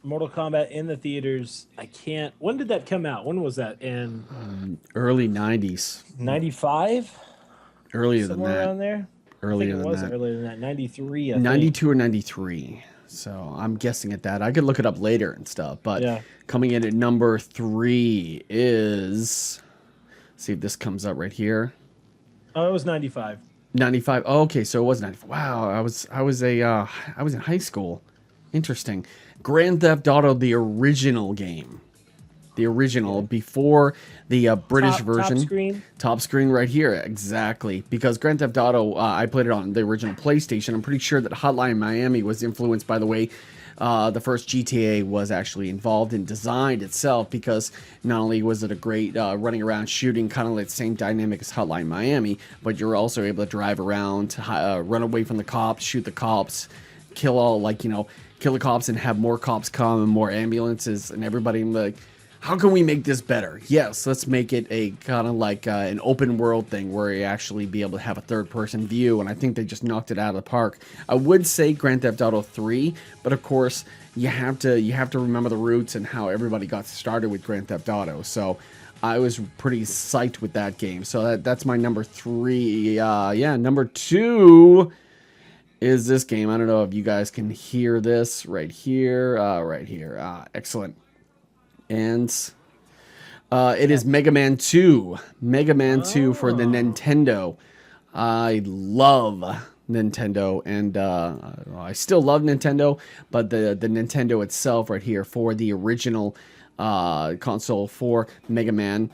Mortal Kombat in the theaters. When did that come out? When was that? In early 90s. 95? Earlier Somewhere than that. around there? Earlier than was that. Earlier than that. 93, 92 or 93. So I'm guessing at that. I could look it up later and stuff. But yeah. Coming in at number 3 is... see if this comes up right here. Oh, it was 95. 95. Oh, okay, so it was 95. Wow, I was in high school. Interesting. Grand Theft Auto, the original game. The original, before the British version. Top screen? Top screen right here, exactly. Because Grand Theft Auto, I played it on the original PlayStation. I'm pretty sure that Hotline Miami was influenced by the way the first GTA was actually involved in design itself, because not only was it a great running around shooting, kind of like the same dynamic as Hotline Miami, but you're also able to drive around, run away from the cops, shoot the cops, kill the cops and have more cops come and more ambulances and everybody. Like, how can we make this better? Yes, let's make it a kind of like an open world thing where you actually be able to have a third person view, and I think they just knocked it out of the park. I would say Grand Theft Auto 3, but of course you have to remember the roots and how everybody got started with Grand Theft Auto. So I was pretty psyched with that game. So that's my number 3. Number 2 is this game. I don't know if you guys can hear this right here. Excellent. And it is Mega Man 2. Mega Man 2 for the Nintendo. I love Nintendo, and I still love Nintendo, but the Nintendo itself right here for the original console for Mega Man.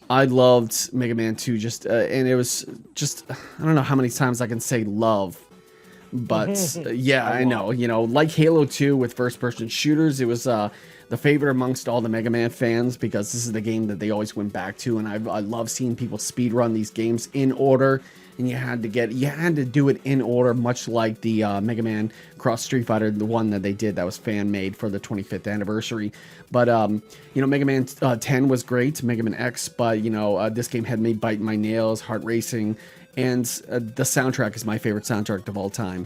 I loved Mega Man 2 and it was just, I don't know how many times I can say love. But yeah, I know. You know, like Halo 2 with first-person shooters, it was the favorite amongst all the Mega Man fans because this is the game that they always went back to, and I love seeing people speedrun these games in order. And you had to do it in order, much like the Mega Man Cross Street Fighter, the one that they did that was fan made for the 25th anniversary. But you know, Mega Man 10 was great, Mega Man X, but you know, this game had me biting my nails, heart racing, and the soundtrack is my favorite soundtrack of all time.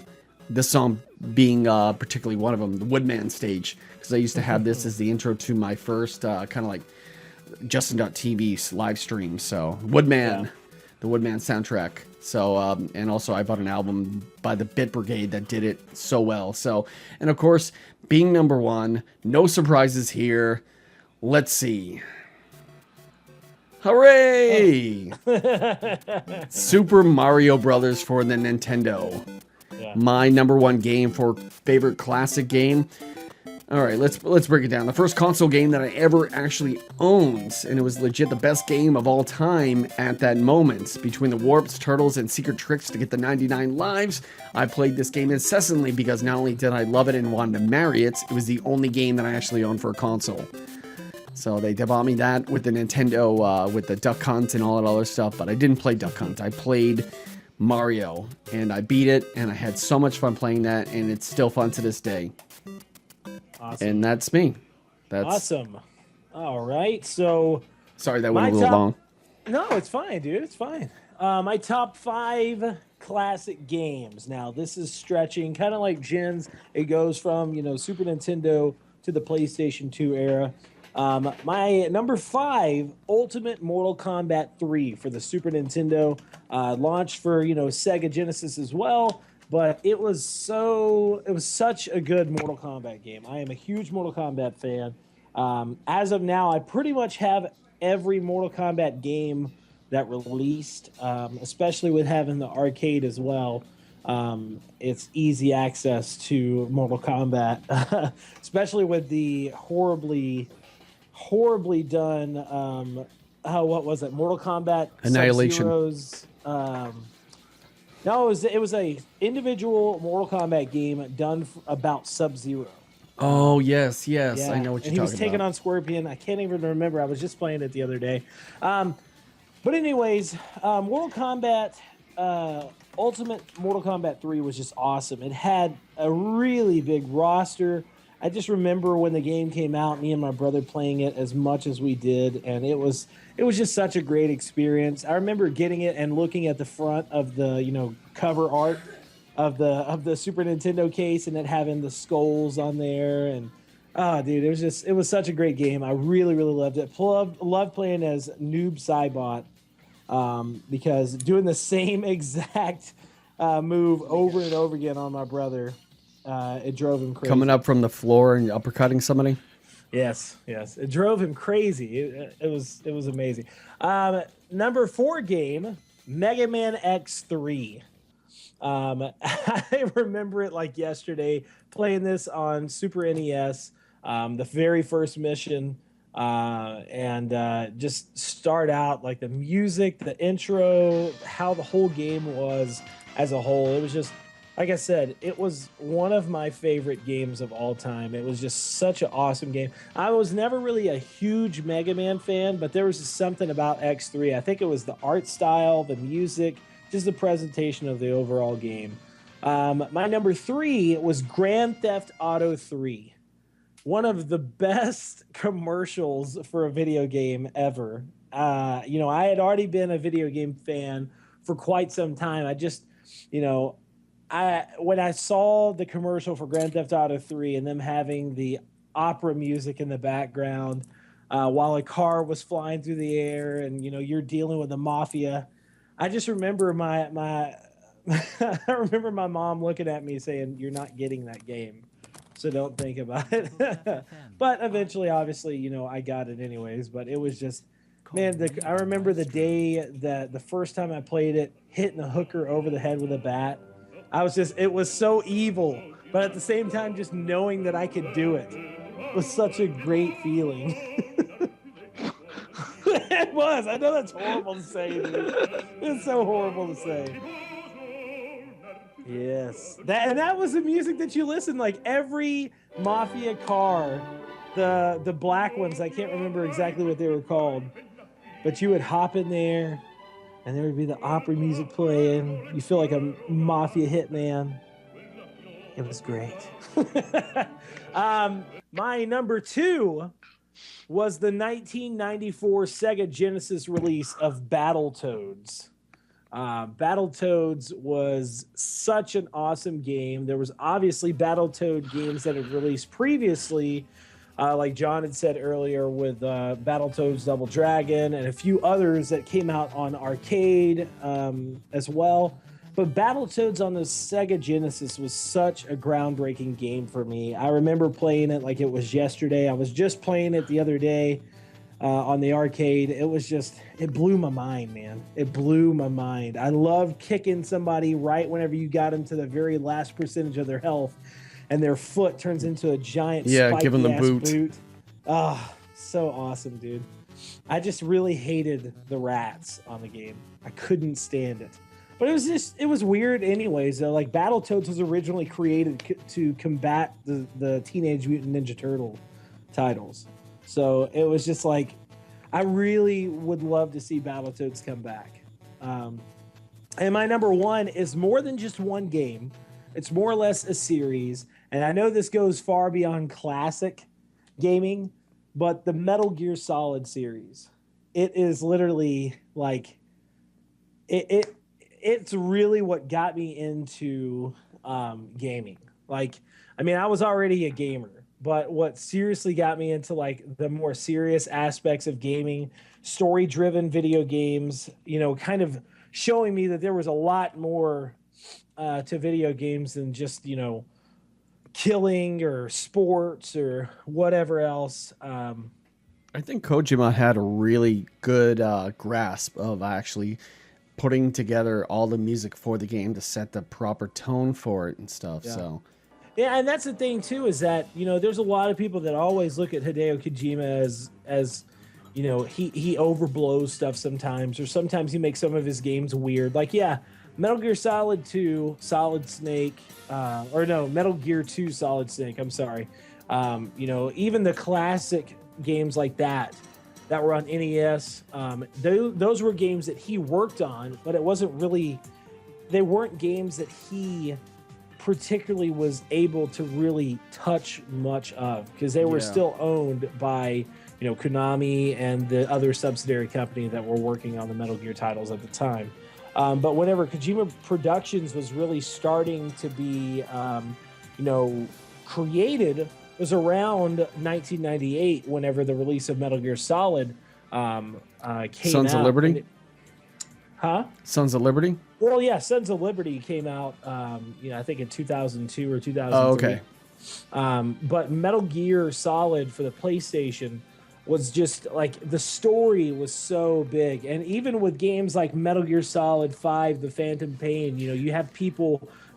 This song being particularly one of them, the Woodman stage, because I used to have this as the intro to my first kind of like Justin.tv live stream. So Woodman, the Woodman soundtrack. So, and also I bought an album by the Bit Brigade that did it so well. So, and of course, being number one, no surprises here. Let's see. Hooray! Super Mario Brothers for the Nintendo. Yeah. My number one game for favorite classic game. All right, let's break it down. The first console game that I ever actually owned, and it was legit the best game of all time at that moment. Between the warps, turtles, and secret tricks to get the 99 lives, I played this game incessantly because not only did I love it and wanted to marry it, it was the only game that I actually owned for a console. So they bought me that with the Nintendo, with the Duck Hunt and all that other stuff, but I didn't play Duck Hunt. I played Mario, and I beat it, and I had so much fun playing that, and it's still fun to this day. Awesome. And that's me. That's awesome. All right. So sorry that went a little long. No, it's fine, dude. It's fine. My top 5 classic games. Now, this is stretching, kind of like Jen's. It goes from, you know, Super Nintendo to the PlayStation 2 era. My number 5, Ultimate Mortal Kombat 3 for the Super Nintendo. Launched for, you know, Sega Genesis as well. But it was such a good Mortal Kombat game. I am a huge Mortal Kombat fan. As of now, I pretty much have every Mortal Kombat game that released, especially with having the arcade as well. It's easy access to Mortal Kombat, especially with the horribly done, what was it? Mortal Kombat Annihilation. Sub-Zero's, no, it was a individual Mortal Kombat game done about Sub-Zero. Oh, yes. I know what you're talking about. He was taking on Scorpion. I can't even remember. I was just playing it the other day. But anyways, Mortal Kombat, Ultimate Mortal Kombat 3 was just awesome. It had a really big roster. I just remember when the game came out, me and my brother playing it as much as we did, and it was just such a great experience. I remember getting it and looking at the front of the, you know, cover art of the Super Nintendo case and it having the skulls on there, and dude, it was such a great game. I really loved it. Loved playing as Noob Saibot, because doing the same exact move over and over again on my brother. It drove him crazy. Coming up from the floor and uppercutting somebody. Yes. It drove him crazy. It was amazing. Number 4 game, Mega Man X3. I remember it like yesterday, playing this on Super NES, the very first mission, and just start out like the music, the intro, how the whole game was as a whole. It was just, like I said, it was one of my favorite games of all time. It was just such an awesome game. I was never really a huge Mega Man fan, but there was just something about X3. I think it was the art style, the music, just the presentation of the overall game. My number 3 was Grand Theft Auto 3. One of the best commercials for a video game ever. You know, I had already been a video game fan for quite some time. I just, you know, when I saw the commercial for Grand Theft Auto 3 and them having the opera music in the background while a car was flying through the air and, you know, you're dealing with the mafia, I just remember I remember my mom looking at me saying, "You're not getting that game, so don't think about it." But eventually, obviously, you know, I got it anyways. But it was just, man, I remember the day that the first time I played it, hitting a hooker over the head with a bat. It was so evil, but at the same time, just knowing that I could do it was such a great feeling. It was. I know that's horrible to say, dude. It's so horrible to say. Yes, that was the music that you listened, like every Mafia car, the black ones. I can't remember exactly what they were called, but you would hop in there, and there would be the opera music playing. You feel like a Mafia hitman. It was great. My number 2 was the 1994 Sega Genesis release of Battletoads. Battletoads was such an awesome game. There was obviously Battletoad games that had released previously, like John had said earlier, with Battletoads Double Dragon and a few others that came out on arcade as well. But Battletoads on the Sega Genesis was such a groundbreaking game for me. I remember playing it like it was yesterday. I was just playing it the other day on the arcade. It blew my mind, man. It blew my mind. I loved kicking somebody right whenever you got them to the very last percentage of their health, and their foot turns into a giant give them the boot. Oh, so awesome, dude. I just really hated the rats on the game. I couldn't stand it. But it was weird anyways. Like Battletoads was originally created to combat the Teenage Mutant Ninja Turtle titles. So it was just like, I really would love to see Battletoads come back. And my number 1 is more than just one game. It's more or less a series. And I know this goes far beyond classic gaming, but the Metal Gear Solid series. It is literally like, it's really what got me into gaming. Like, I mean, I was already a gamer, but what seriously got me into like the more serious aspects of gaming, story-driven video games, kind of showing me that there was a lot more to video games than just, killing or sports or whatever else. I think Kojima had a really good grasp of actually putting together all the music for the game to set the proper tone for it and stuff. Yeah. So yeah, and that's the thing too, is that there's a lot of people that always look at Hideo Kojima as he overblows stuff sometimes, or sometimes he makes some of his games weird. Like Metal Gear Solid 2 Solid Snake, Metal Gear 2 Solid Snake, I'm sorry. Even the classic games like that were on NES. Those were games that he worked on, but they weren't games that he particularly was able to really touch much of, because they were still owned by Konami and the other subsidiary company that were working on the Metal Gear titles at the time. But whenever Kojima Productions was really starting to be created, was around 1998, whenever the release of Metal Gear Solid came out. Sons of Liberty? Sons of Liberty? Well, yeah, Sons of Liberty came out, I think in 2002 or 2003. Oh, okay. But Metal Gear Solid for the PlayStation was just like, the story was so big. And even with games like Metal Gear Solid 5, The Phantom Pain, you have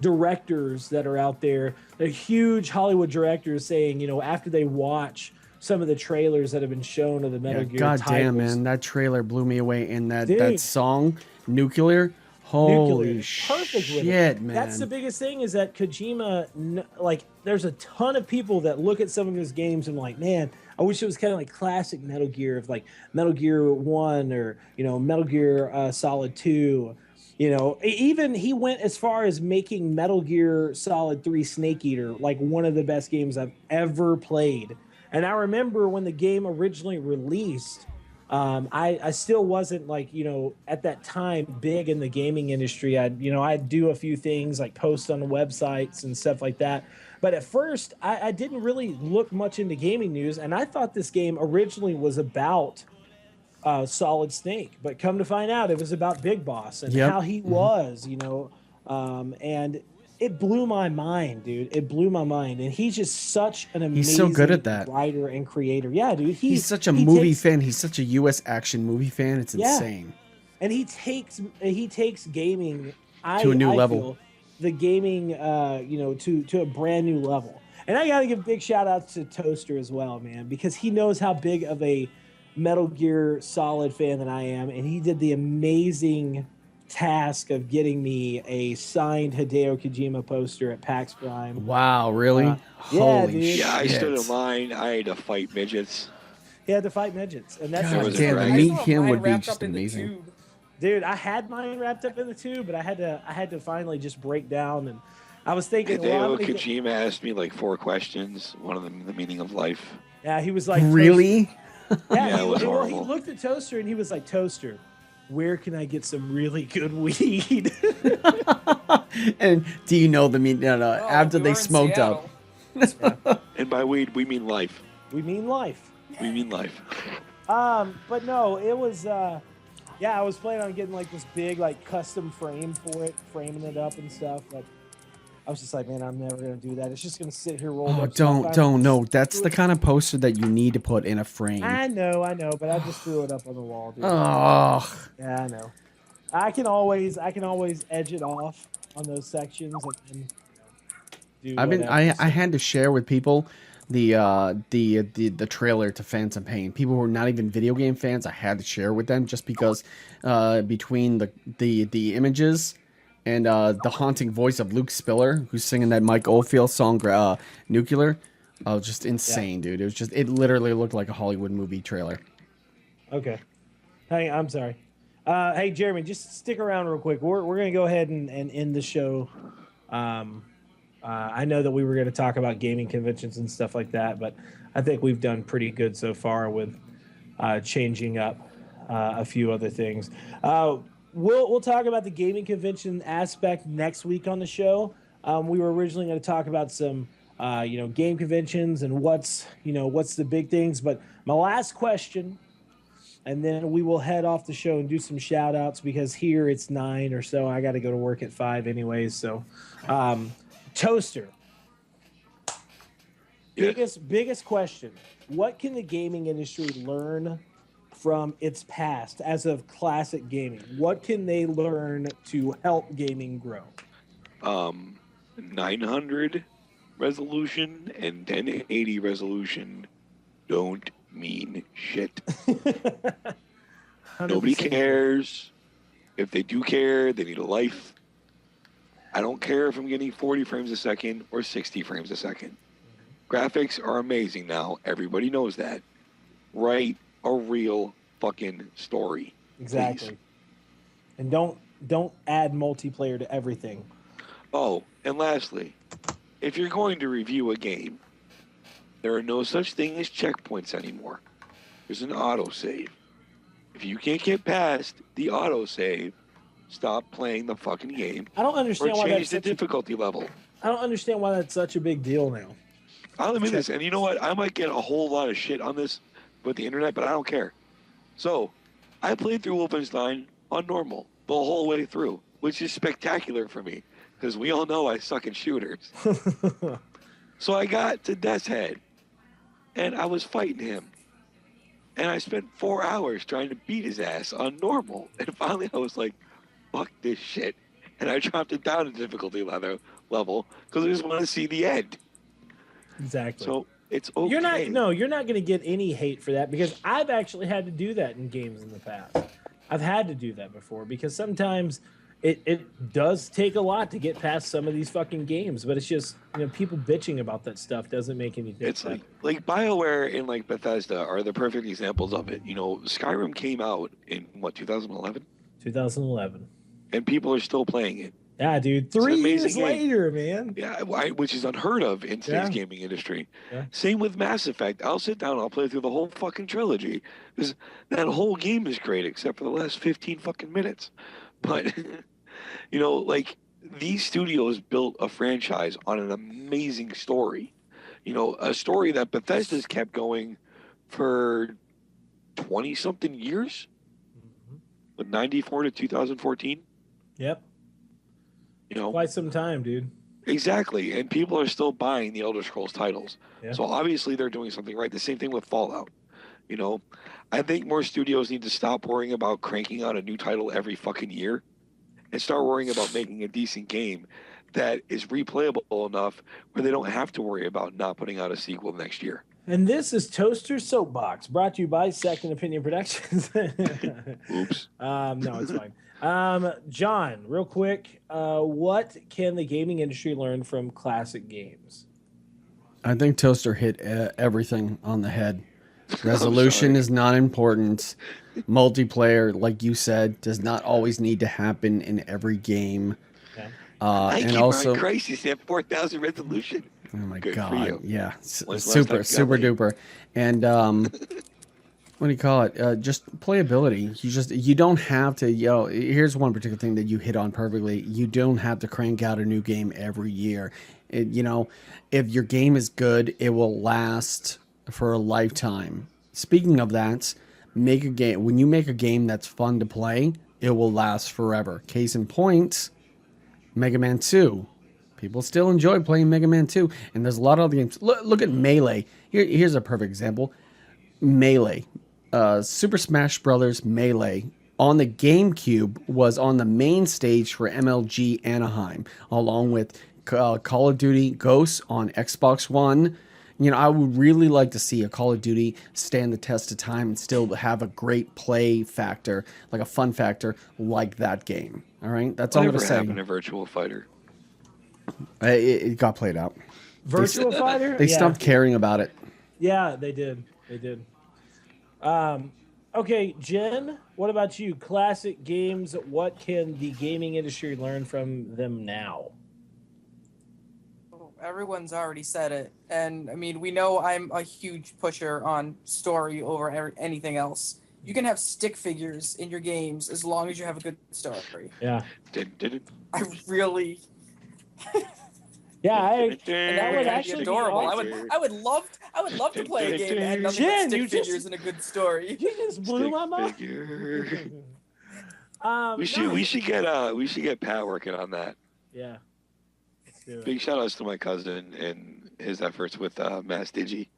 directors that are out there, they're huge Hollywood directors saying, after they watch some of the trailers that have been shown of the Metal Gear titles. God damn, man, that trailer blew me away. And that song, Nuclear, holy shit, man. That's the biggest thing, is that Kojima, there's a ton of people that look at some of his games and like, man, I wish it was kind of like classic Metal Gear, of like Metal Gear 1 or, Metal Gear Solid 2. Even he went as far as making Metal Gear Solid 3 Snake Eater like one of the best games I've ever played. And I remember when the game originally released, I still wasn't at that time big in the gaming industry. I'd do a few things like post on the websites and stuff like that. But at first, I didn't really look much into gaming news, and I thought this game originally was about Solid Snake. But come to find out, it was about Big Boss and how he was, and it blew my mind, dude. It blew my mind. And he's just such an amazing he's so good at that. writer and creator. Yeah, dude. He's such a movie fan. He's such a U.S. action movie fan. It's insane. And he takes gaming to a new level. The gaming, to a brand new level. And I got to give big shout outs to Toaster as well, man, because he knows how big of a Metal Gear Solid fan that I am. And he did the amazing task of getting me a signed Hideo Kojima poster at PAX Prime. Wow, really? Yeah, Holy dude. shit. Yeah, I stood in line. I had to fight midgets. He had to fight midgets, and that's God was a damn, to dragon. meet still have him mine would be wrapped just up in the amazing. tube. dude. I had mine wrapped up in the tube, but I had to finally just break down, and I was thinking, well, Hideo Kojima asked me like 4 questions. One of them, the meaning of life. yeah, he was like, Really? Yeah, he, it was well, he horrible. looked at Toaster and he was like, Toaster, where can I get some really good weed? And do you know the meaning? No, Oh, after we they were in smoked up. Seattle. And by weed, we mean life. We mean life. We mean life. But no, it was yeah, I was planning on getting like this big like custom frame for it, framing it up and stuff, but I was just like, man, I'm never gonna do that. It's just gonna sit here rolled Oh, up. don't. No, that's the kind of poster that you need to put in a frame. I know, but I just threw it up on the wall, dude. Oh, Yeah, I know. I can always edge it off on those sections and do I had to share with people the trailer to Phantom Pain. People who are not even video game fans, I had to share with them just because between the images and the haunting voice of Luke Spiller, who's singing that Mike Oldfield song Nuclear, just insane, dude. It literally looked like a Hollywood movie trailer. Okay. Hey, I'm sorry. Hey, Jeremy, just stick around real quick. We're going to go ahead and end the show. I know that we were going to talk about gaming conventions and stuff like that, but I think we've done pretty good so far with changing up a few other things. We'll talk about the gaming convention aspect next week on the show. We were originally going to talk about some game conventions and what's the big things, but my last question, and then we will head off the show and do some shout outs because here it's 9 or so. I got to go to work at 5 anyways. So, Toaster. Yeah. Biggest question. What can the gaming industry learn from its past as of classic gaming? What can they learn to help gaming grow? 900 resolution and 1080 resolution don't mean shit. Nobody 100%. cares. If they do care, they need a life. I don't care if I'm getting 40 frames a second or 60 frames a second. Graphics are amazing now. Everybody knows that. Write a real fucking story. Exactly. Please. And don't add multiplayer to everything. Oh, and lastly, if you're going to review a game, there are no such thing as checkpoints anymore. There's an autosave. If you can't get past the autosave, stop playing the fucking game. I don't Or understand why change that's the such a, difficulty level. I don't understand why that's such a big deal now. I'll admit this, and you know what? I might get a whole lot of shit on this with the internet, but I don't care. So, I played through Wolfenstein on normal the whole way through, which is spectacular for me, because we all know I suck at shooters. So I got to Death's Head, and I was fighting him. And I spent 4 hours trying to beat his ass on normal. And finally I was like, fuck this shit. And I dropped it down to difficulty level because I just want to see the end. Exactly. So it's okay. You're not going to get any hate for that because I've actually had to do that in games in the past. I've had to do that before because sometimes it does take a lot to get past some of these fucking games, but it's just, people bitching about that stuff doesn't make any difference. It's like BioWare and like Bethesda are the perfect examples of it. Skyrim came out in 2011? 2011. And people are still playing it. Yeah, dude. 3 years later, man. Yeah, which is unheard of in today's gaming industry. Yeah. Same with Mass Effect. I'll sit down, I'll play through the whole fucking trilogy. Because that whole game is great, except for the last 15 fucking minutes. But, these studios built a franchise on an amazing story. A story that Bethesda's kept going for 20-something years? With 94 to 2014? Yep. Quite some time, dude. Exactly, and people are still buying the Elder Scrolls titles. Yeah. So obviously they're doing something right. The same thing with Fallout. I think more studios need to stop worrying about cranking out a new title every fucking year and start worrying about making a decent game that is replayable enough where they don't have to worry about not putting out a sequel next year. And this is Toaster Soapbox, brought to you by Second Opinion Productions. Oops. No, it's fine. John, real quick, what can the gaming industry learn from classic games? I think Toaster hit everything on the head. I'm Resolution sorry. is not important. Multiplayer, like you said, does not always need to happen in every game. Yeah. I And keep also, on Crisis at 4,000 resolution. oh my Good for God, you. yeah, When's the last time super you got duper. And what do you call it? Just playability. You don't have to. Here's one particular thing that you hit on perfectly. You don't have to crank out a new game every year. If your game is good, it will last for a lifetime. Speaking of that, make a game. When you make a game that's fun to play, it will last forever. Case in point, Mega Man 2. People still enjoy playing Mega Man 2, and there's a lot of other games. Look at Melee. Here's a perfect example. Melee. Super Smash Brothers Melee on the GameCube was on the main stage for MLG Anaheim, along with Call of Duty Ghosts on Xbox One. I would really like to see a Call of Duty stand the test of time and still have a great play factor, like a fun factor, like that game. All right, that's all I'm Whatever gonna happened to say. Virtual Fighter? It got played out. Virtual Fighter? They Yeah. stopped caring about it. Yeah, they did. They did. Okay, Jen, what about you? Classic games, what can the gaming industry learn from them now? Everyone's already said it, and I mean, we know I'm a huge pusher on story over anything else. You can have stick figures in your games as long as you have a good story. Yeah. Did it? I really, Yeah, and that would be actually be adorable. awesome. I would love to play a game that had nothing Jen, but you stick just- figures and a good story. You just blew my mind. Figure. No. We should get Pat working on that. Yeah. Let's do it. Big shout outs to my cousin and his efforts with Mass Digi.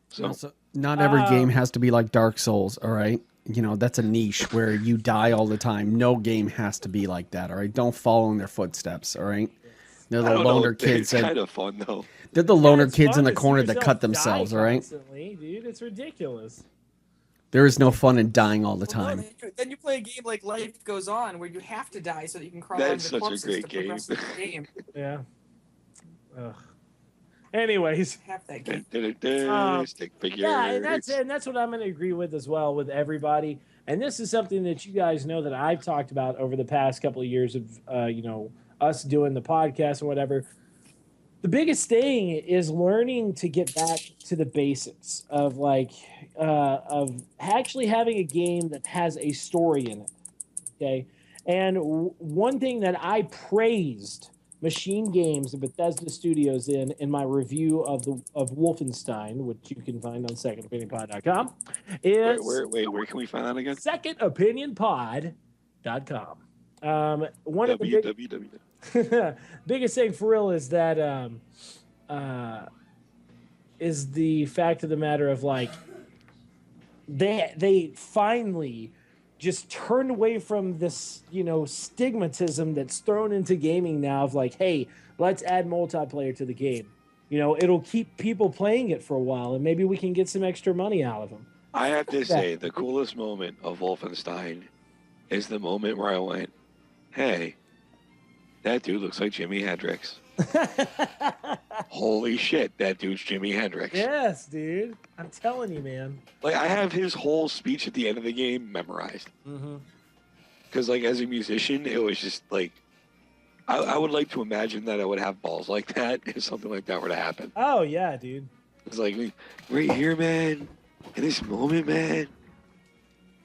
So Also, not every game has to be like Dark Souls, all right? That's a niche where you die all the time. No game has to be like that, all right? Don't follow in their footsteps, all right? They're I the don't know, loner kids. It's kind of fun though. They're the loner It's kids fun in the to see corner that yourself cut die themselves, all right? constantly, dude, it's ridiculous. There is no fun in dying all the Well, no, time. then you play a game like Life Goes On, where you have to die so that you can crawl That's onto the such a corpses great to progress game. the game. Yeah. Ugh. Anyways, Have that game. Stick figures. yeah, and that's what I'm going to agree with as well with everybody. And this is something that you guys know that I've talked about over the past couple of years of us doing the podcast and whatever. The biggest thing is learning to get back to the basics of of actually having a game that has a story in it. Okay, and one thing that I praised Machine Games and Bethesda Studios in my review of Wolfenstein, which you can find on secondopinionpod.com, is Where can we find that again? secondopinionpod.com. One of the www. biggest thing for real is that is the fact of the matter of they finally just turned away from this stigmatism that's thrown into gaming now of hey, let's add multiplayer to the game. It'll keep people playing it for a while and maybe we can get some extra money out of them. I have to say, the coolest moment of Wolfenstein is the moment where I went, hey, that dude looks like Jimi Hendrix. Holy shit, that dude's Jimi Hendrix. Yes, dude. I'm telling you, man. I have his whole speech at the end of the game memorized. Mm-hmm. Because, as a musician, it was just, I would like to imagine that I would have balls like that if something like that were to happen. Oh, yeah, dude. It's right here, man, in this moment, man,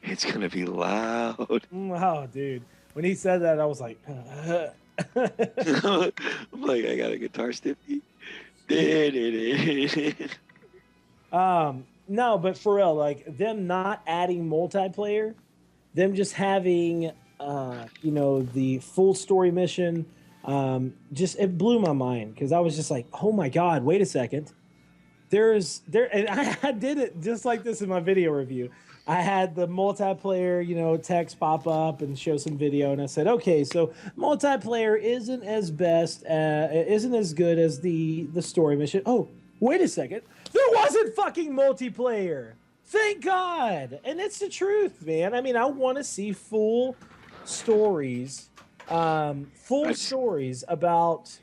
it's going to be loud. Wow, dude. When he said that, I was like, I'm I got a guitar stiffy. No, but for real, them not adding multiplayer, them just having the full story mission, it blew my mind because I was just like, oh my god, wait a second. And I did it just like this in my video review. I had the multiplayer, text pop up and show some video, and I said, okay, so multiplayer isn't as good as the story mission. Oh, wait a second, there wasn't fucking multiplayer. Thank God, and it's the truth, man. I mean, I want to see full stories, full stories about,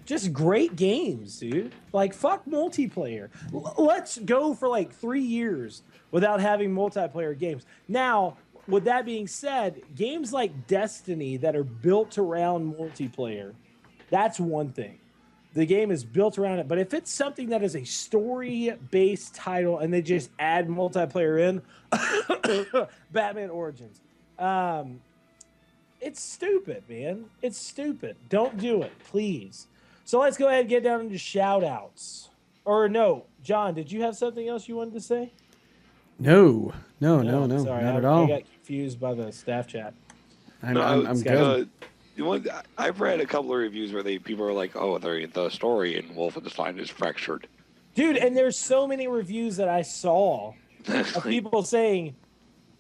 just great games, dude. Like, fuck multiplayer. Let's go for like 3 years without having multiplayer games. Now, with that being said, games like Destiny that are built around multiplayer, that's one thing. The game is built around it. But if it's something that is a story-based title and they just add multiplayer in, Batman Origins, it's stupid, man. It's stupid. Don't do it, please. So let's go ahead and get down into shout-outs. Or no, John, did you have something else you wanted to say? No, Sorry, not at all. I got confused by the staff chat. I'm good. I've read a couple of reviews where people are like, "Oh, the story in Wolfenstein is fractured." Dude, and there's so many reviews that I saw of people saying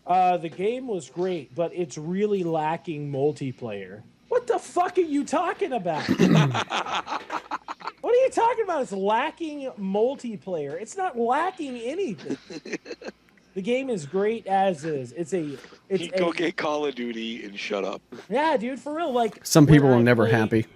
the game was great, but it's really lacking multiplayer. What the fuck are you talking about? What are you talking about? It's lacking multiplayer. It's not lacking anything. The game is great as is. Go get Call of Duty and shut up. Yeah, dude, for real. Like, some people are never happy.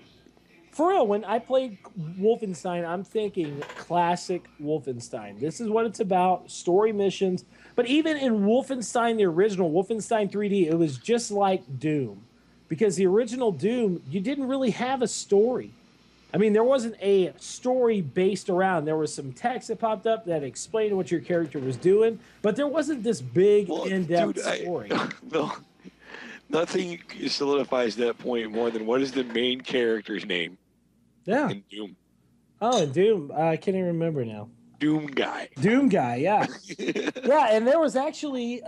For real, when I played Wolfenstein, I'm thinking classic Wolfenstein. This is what it's about, story missions. But even in Wolfenstein, the original, Wolfenstein 3D, it was just like Doom. Because the original Doom, you didn't really have a story. I mean, there wasn't a story based around. There was some text that popped up that explained what your character was doing, but there wasn't this big, in-depth story. No, nothing solidifies that point more than what is the main character's name? Yeah. In Doom. Oh, in Doom. I can't even remember now. Doom Guy. Doom Guy, yeah. Yeah, and there was actually,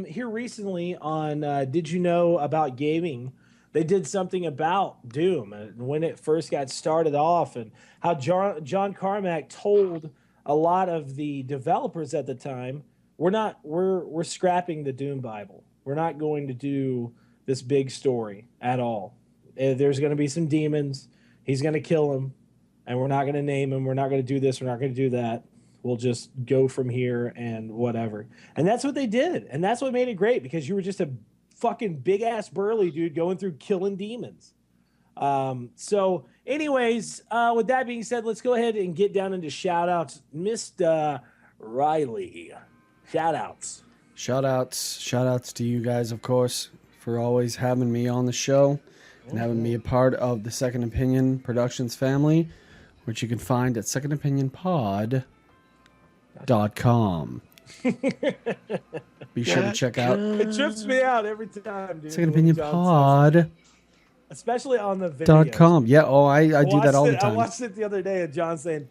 here recently on Did You Know About Gaming, they did something about Doom and when it first got started off and how John Carmack told a lot of the developers at the time, we're scrapping the Doom Bible. We're not going to do this big story at all. There's going to be some demons. He's going to kill them, and we're not going to name him. We're not going to do this. We're not going to do that. We'll just go from here and whatever. And that's what they did. And that's what made it great because you were just a fucking big ass burly dude going through killing demons. So anyways, with that being said, let's go ahead and get down into shout outs. Mr. Riley, shout outs. Shout outs to you guys, of course, for always having me on the show and having me a part of the Second Opinion Productions family, which you can find at secondopinionpod.com. Be sure to check out. It trips me out every time, dude. Second Opinion Pod. Especially on the videos. .com. Yeah, I do that all the time. I watched it the other day and John saying,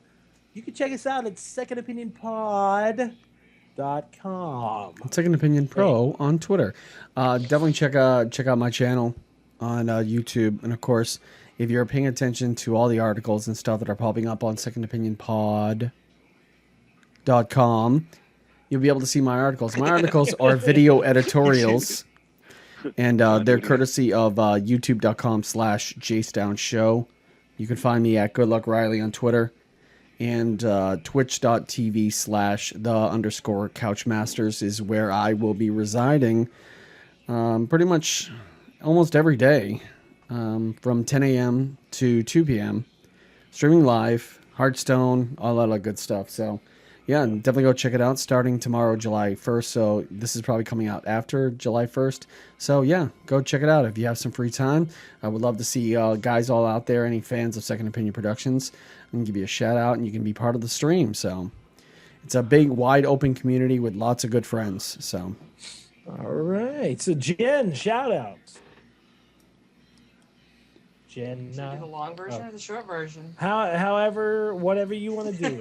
you can check us out at secondopinionpod.com. Second Opinion Pro on Twitter. Definitely check out my channel on YouTube. And of course, if you're paying attention to all the articles and stuff that are popping up on secondopinionpod.com, you'll be able to see my articles. My articles are video editorials, and they're courtesy of youtube.com/JStownShow. You can find me at Good Luck Riley on Twitter, and twitch.tv/the_Couchmasters is where I will be residing pretty much almost every day from 10 a.m. to 2 p.m. Streaming live, Hearthstone, all that good stuff. So yeah, definitely go check it out starting tomorrow, July 1st. So this is probably coming out after July 1st. So yeah, go check it out if you have some free time. I would love to see guys all out there, any fans of Second Opinion Productions. I can give you a shout out and you can be part of the stream. So it's a big, wide open community with lots of good friends. So. All right. So Jen, shout outs. Jen. Should we do the long version or the short version? However, whatever you want to do.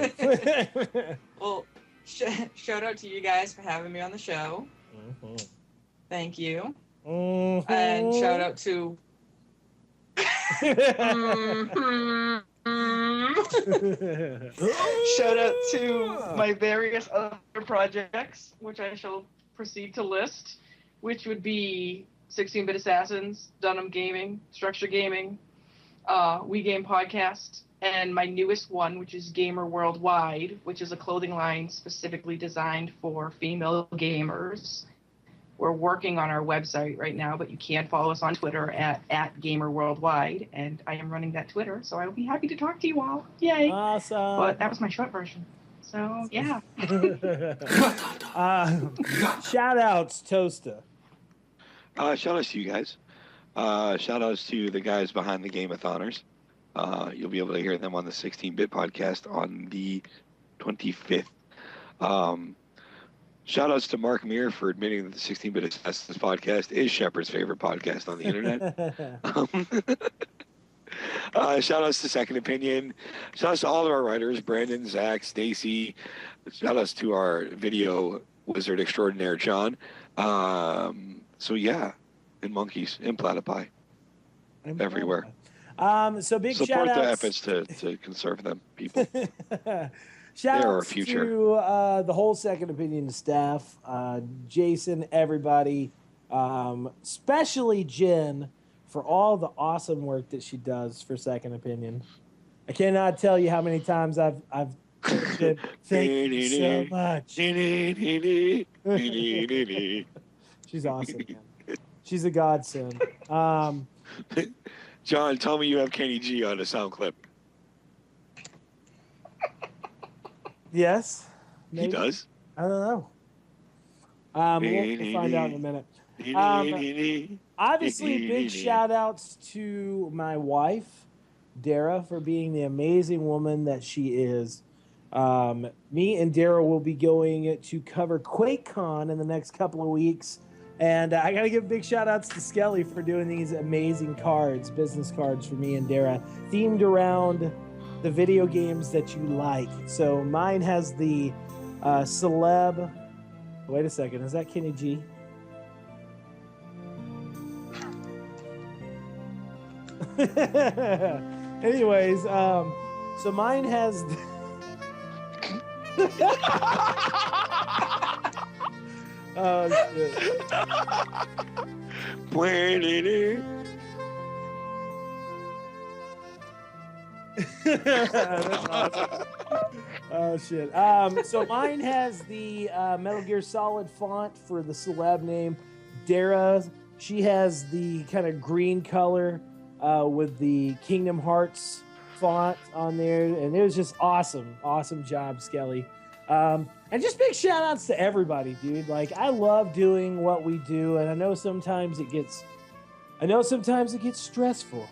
Well, shout out to you guys for having me on the show. Mm-hmm. Thank you. Mm-hmm. And shout out to. Shout out to my various other projects, which I shall proceed to list, which would be 16-Bit Assassins, Dunham Gaming, Structure Gaming, We Game Podcast, and my newest one, which is Gamer Worldwide, which is a clothing line specifically designed for female gamers. We're working on our website right now, but you can follow us on Twitter at @GamerWorldwide, and I am running that Twitter, so I will be happy to talk to you all. Yay! Awesome. But that was my short version. So yeah. Shout outs, Toasta. Shout outs to you guys. Shout outs to the guys behind the Game-a-thoners. You'll be able to hear them on the 16-Bit podcast on the 25th. Shout outs to Mark Meir for admitting that the 16-Bit Assassins podcast is Shepard's favorite podcast on the internet. Shout outs to Second Opinion. Shout outs to all of our writers, Brandon, Zach, Stacy. Shout outs to our video wizard extraordinaire, John. So yeah, and monkeys and platypi everywhere. So big support shout the outs efforts to conserve them, people. Shout They're our out future. to the whole Second Opinion staff, Jason, everybody, especially Jen, for all the awesome work that she does for Second Opinion. I cannot tell you how many times I've said, thank you so much. She's awesome, man. She's a godsend. John, tell me you have Kenny G on a sound clip. Yes. Maybe. He does. I don't know. We'll find out in a minute. Obviously, big shout outs to my wife, Dara, for being the amazing woman that she is. Me and Dara will be going to cover Quakecon in the next couple of weeks. And I got to give big shout outs to Skelly for doing these amazing cards, business cards for me and Dara, themed around the video games that you like. So mine has the celeb. Wait a second, is that Kenny G? Anyways, so mine has. Oh shit. That's awesome. Oh shit. So mine has the Metal Gear Solid font for the celeb name. Dara, she has the kind of green color with the Kingdom Hearts font on there, and it was just awesome. Awesome job, Skelly. And just big shout outs to everybody, dude. Like, I love doing what we do, and I know sometimes it gets stressful.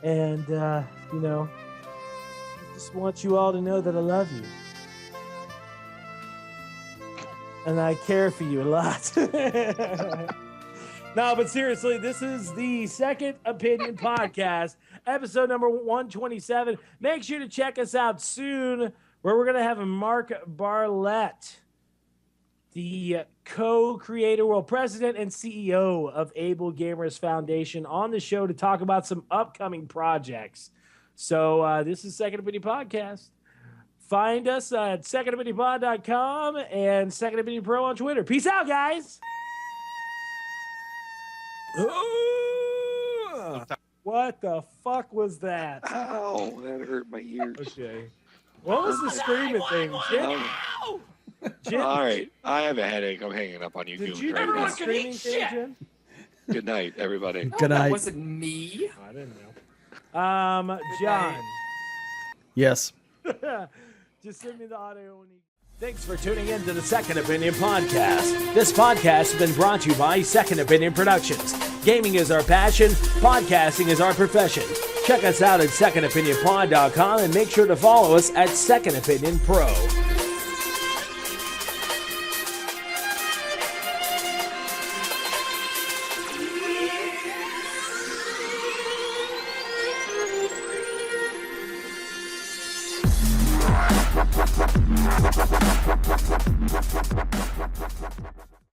And you know, I just want you all to know that I love you. And I care for you a lot. No, but seriously, this is the Second Opinion Podcast, episode number 127. Make sure to check us out soon, where we're going to have Mark Barlett, the co-creator, president and CEO of Able Gamers Foundation, on the show to talk about some upcoming projects. So this is Second Opinion Podcast. Find us at secondopinionpod.com and Second Opinion Pro on Twitter. Peace out, guys. What the fuck was that? Ow, that hurt my ears. Okay. What was the screaming thing? Jim? Jim? All right, I have a headache. I'm hanging up on you. Did Goons you right do now. the screaming thing, Jim? Good night, everybody. Good That night. wasn't me. I didn't know. John. Yes. Just send me the audio when you... Thanks for tuning in to the Second Opinion Podcast. This podcast has been brought to you by Second Opinion Productions. Gaming is our passion, podcasting is our profession. Check us out at secondopinionpod.com and make sure to follow us at Second Opinion Pro.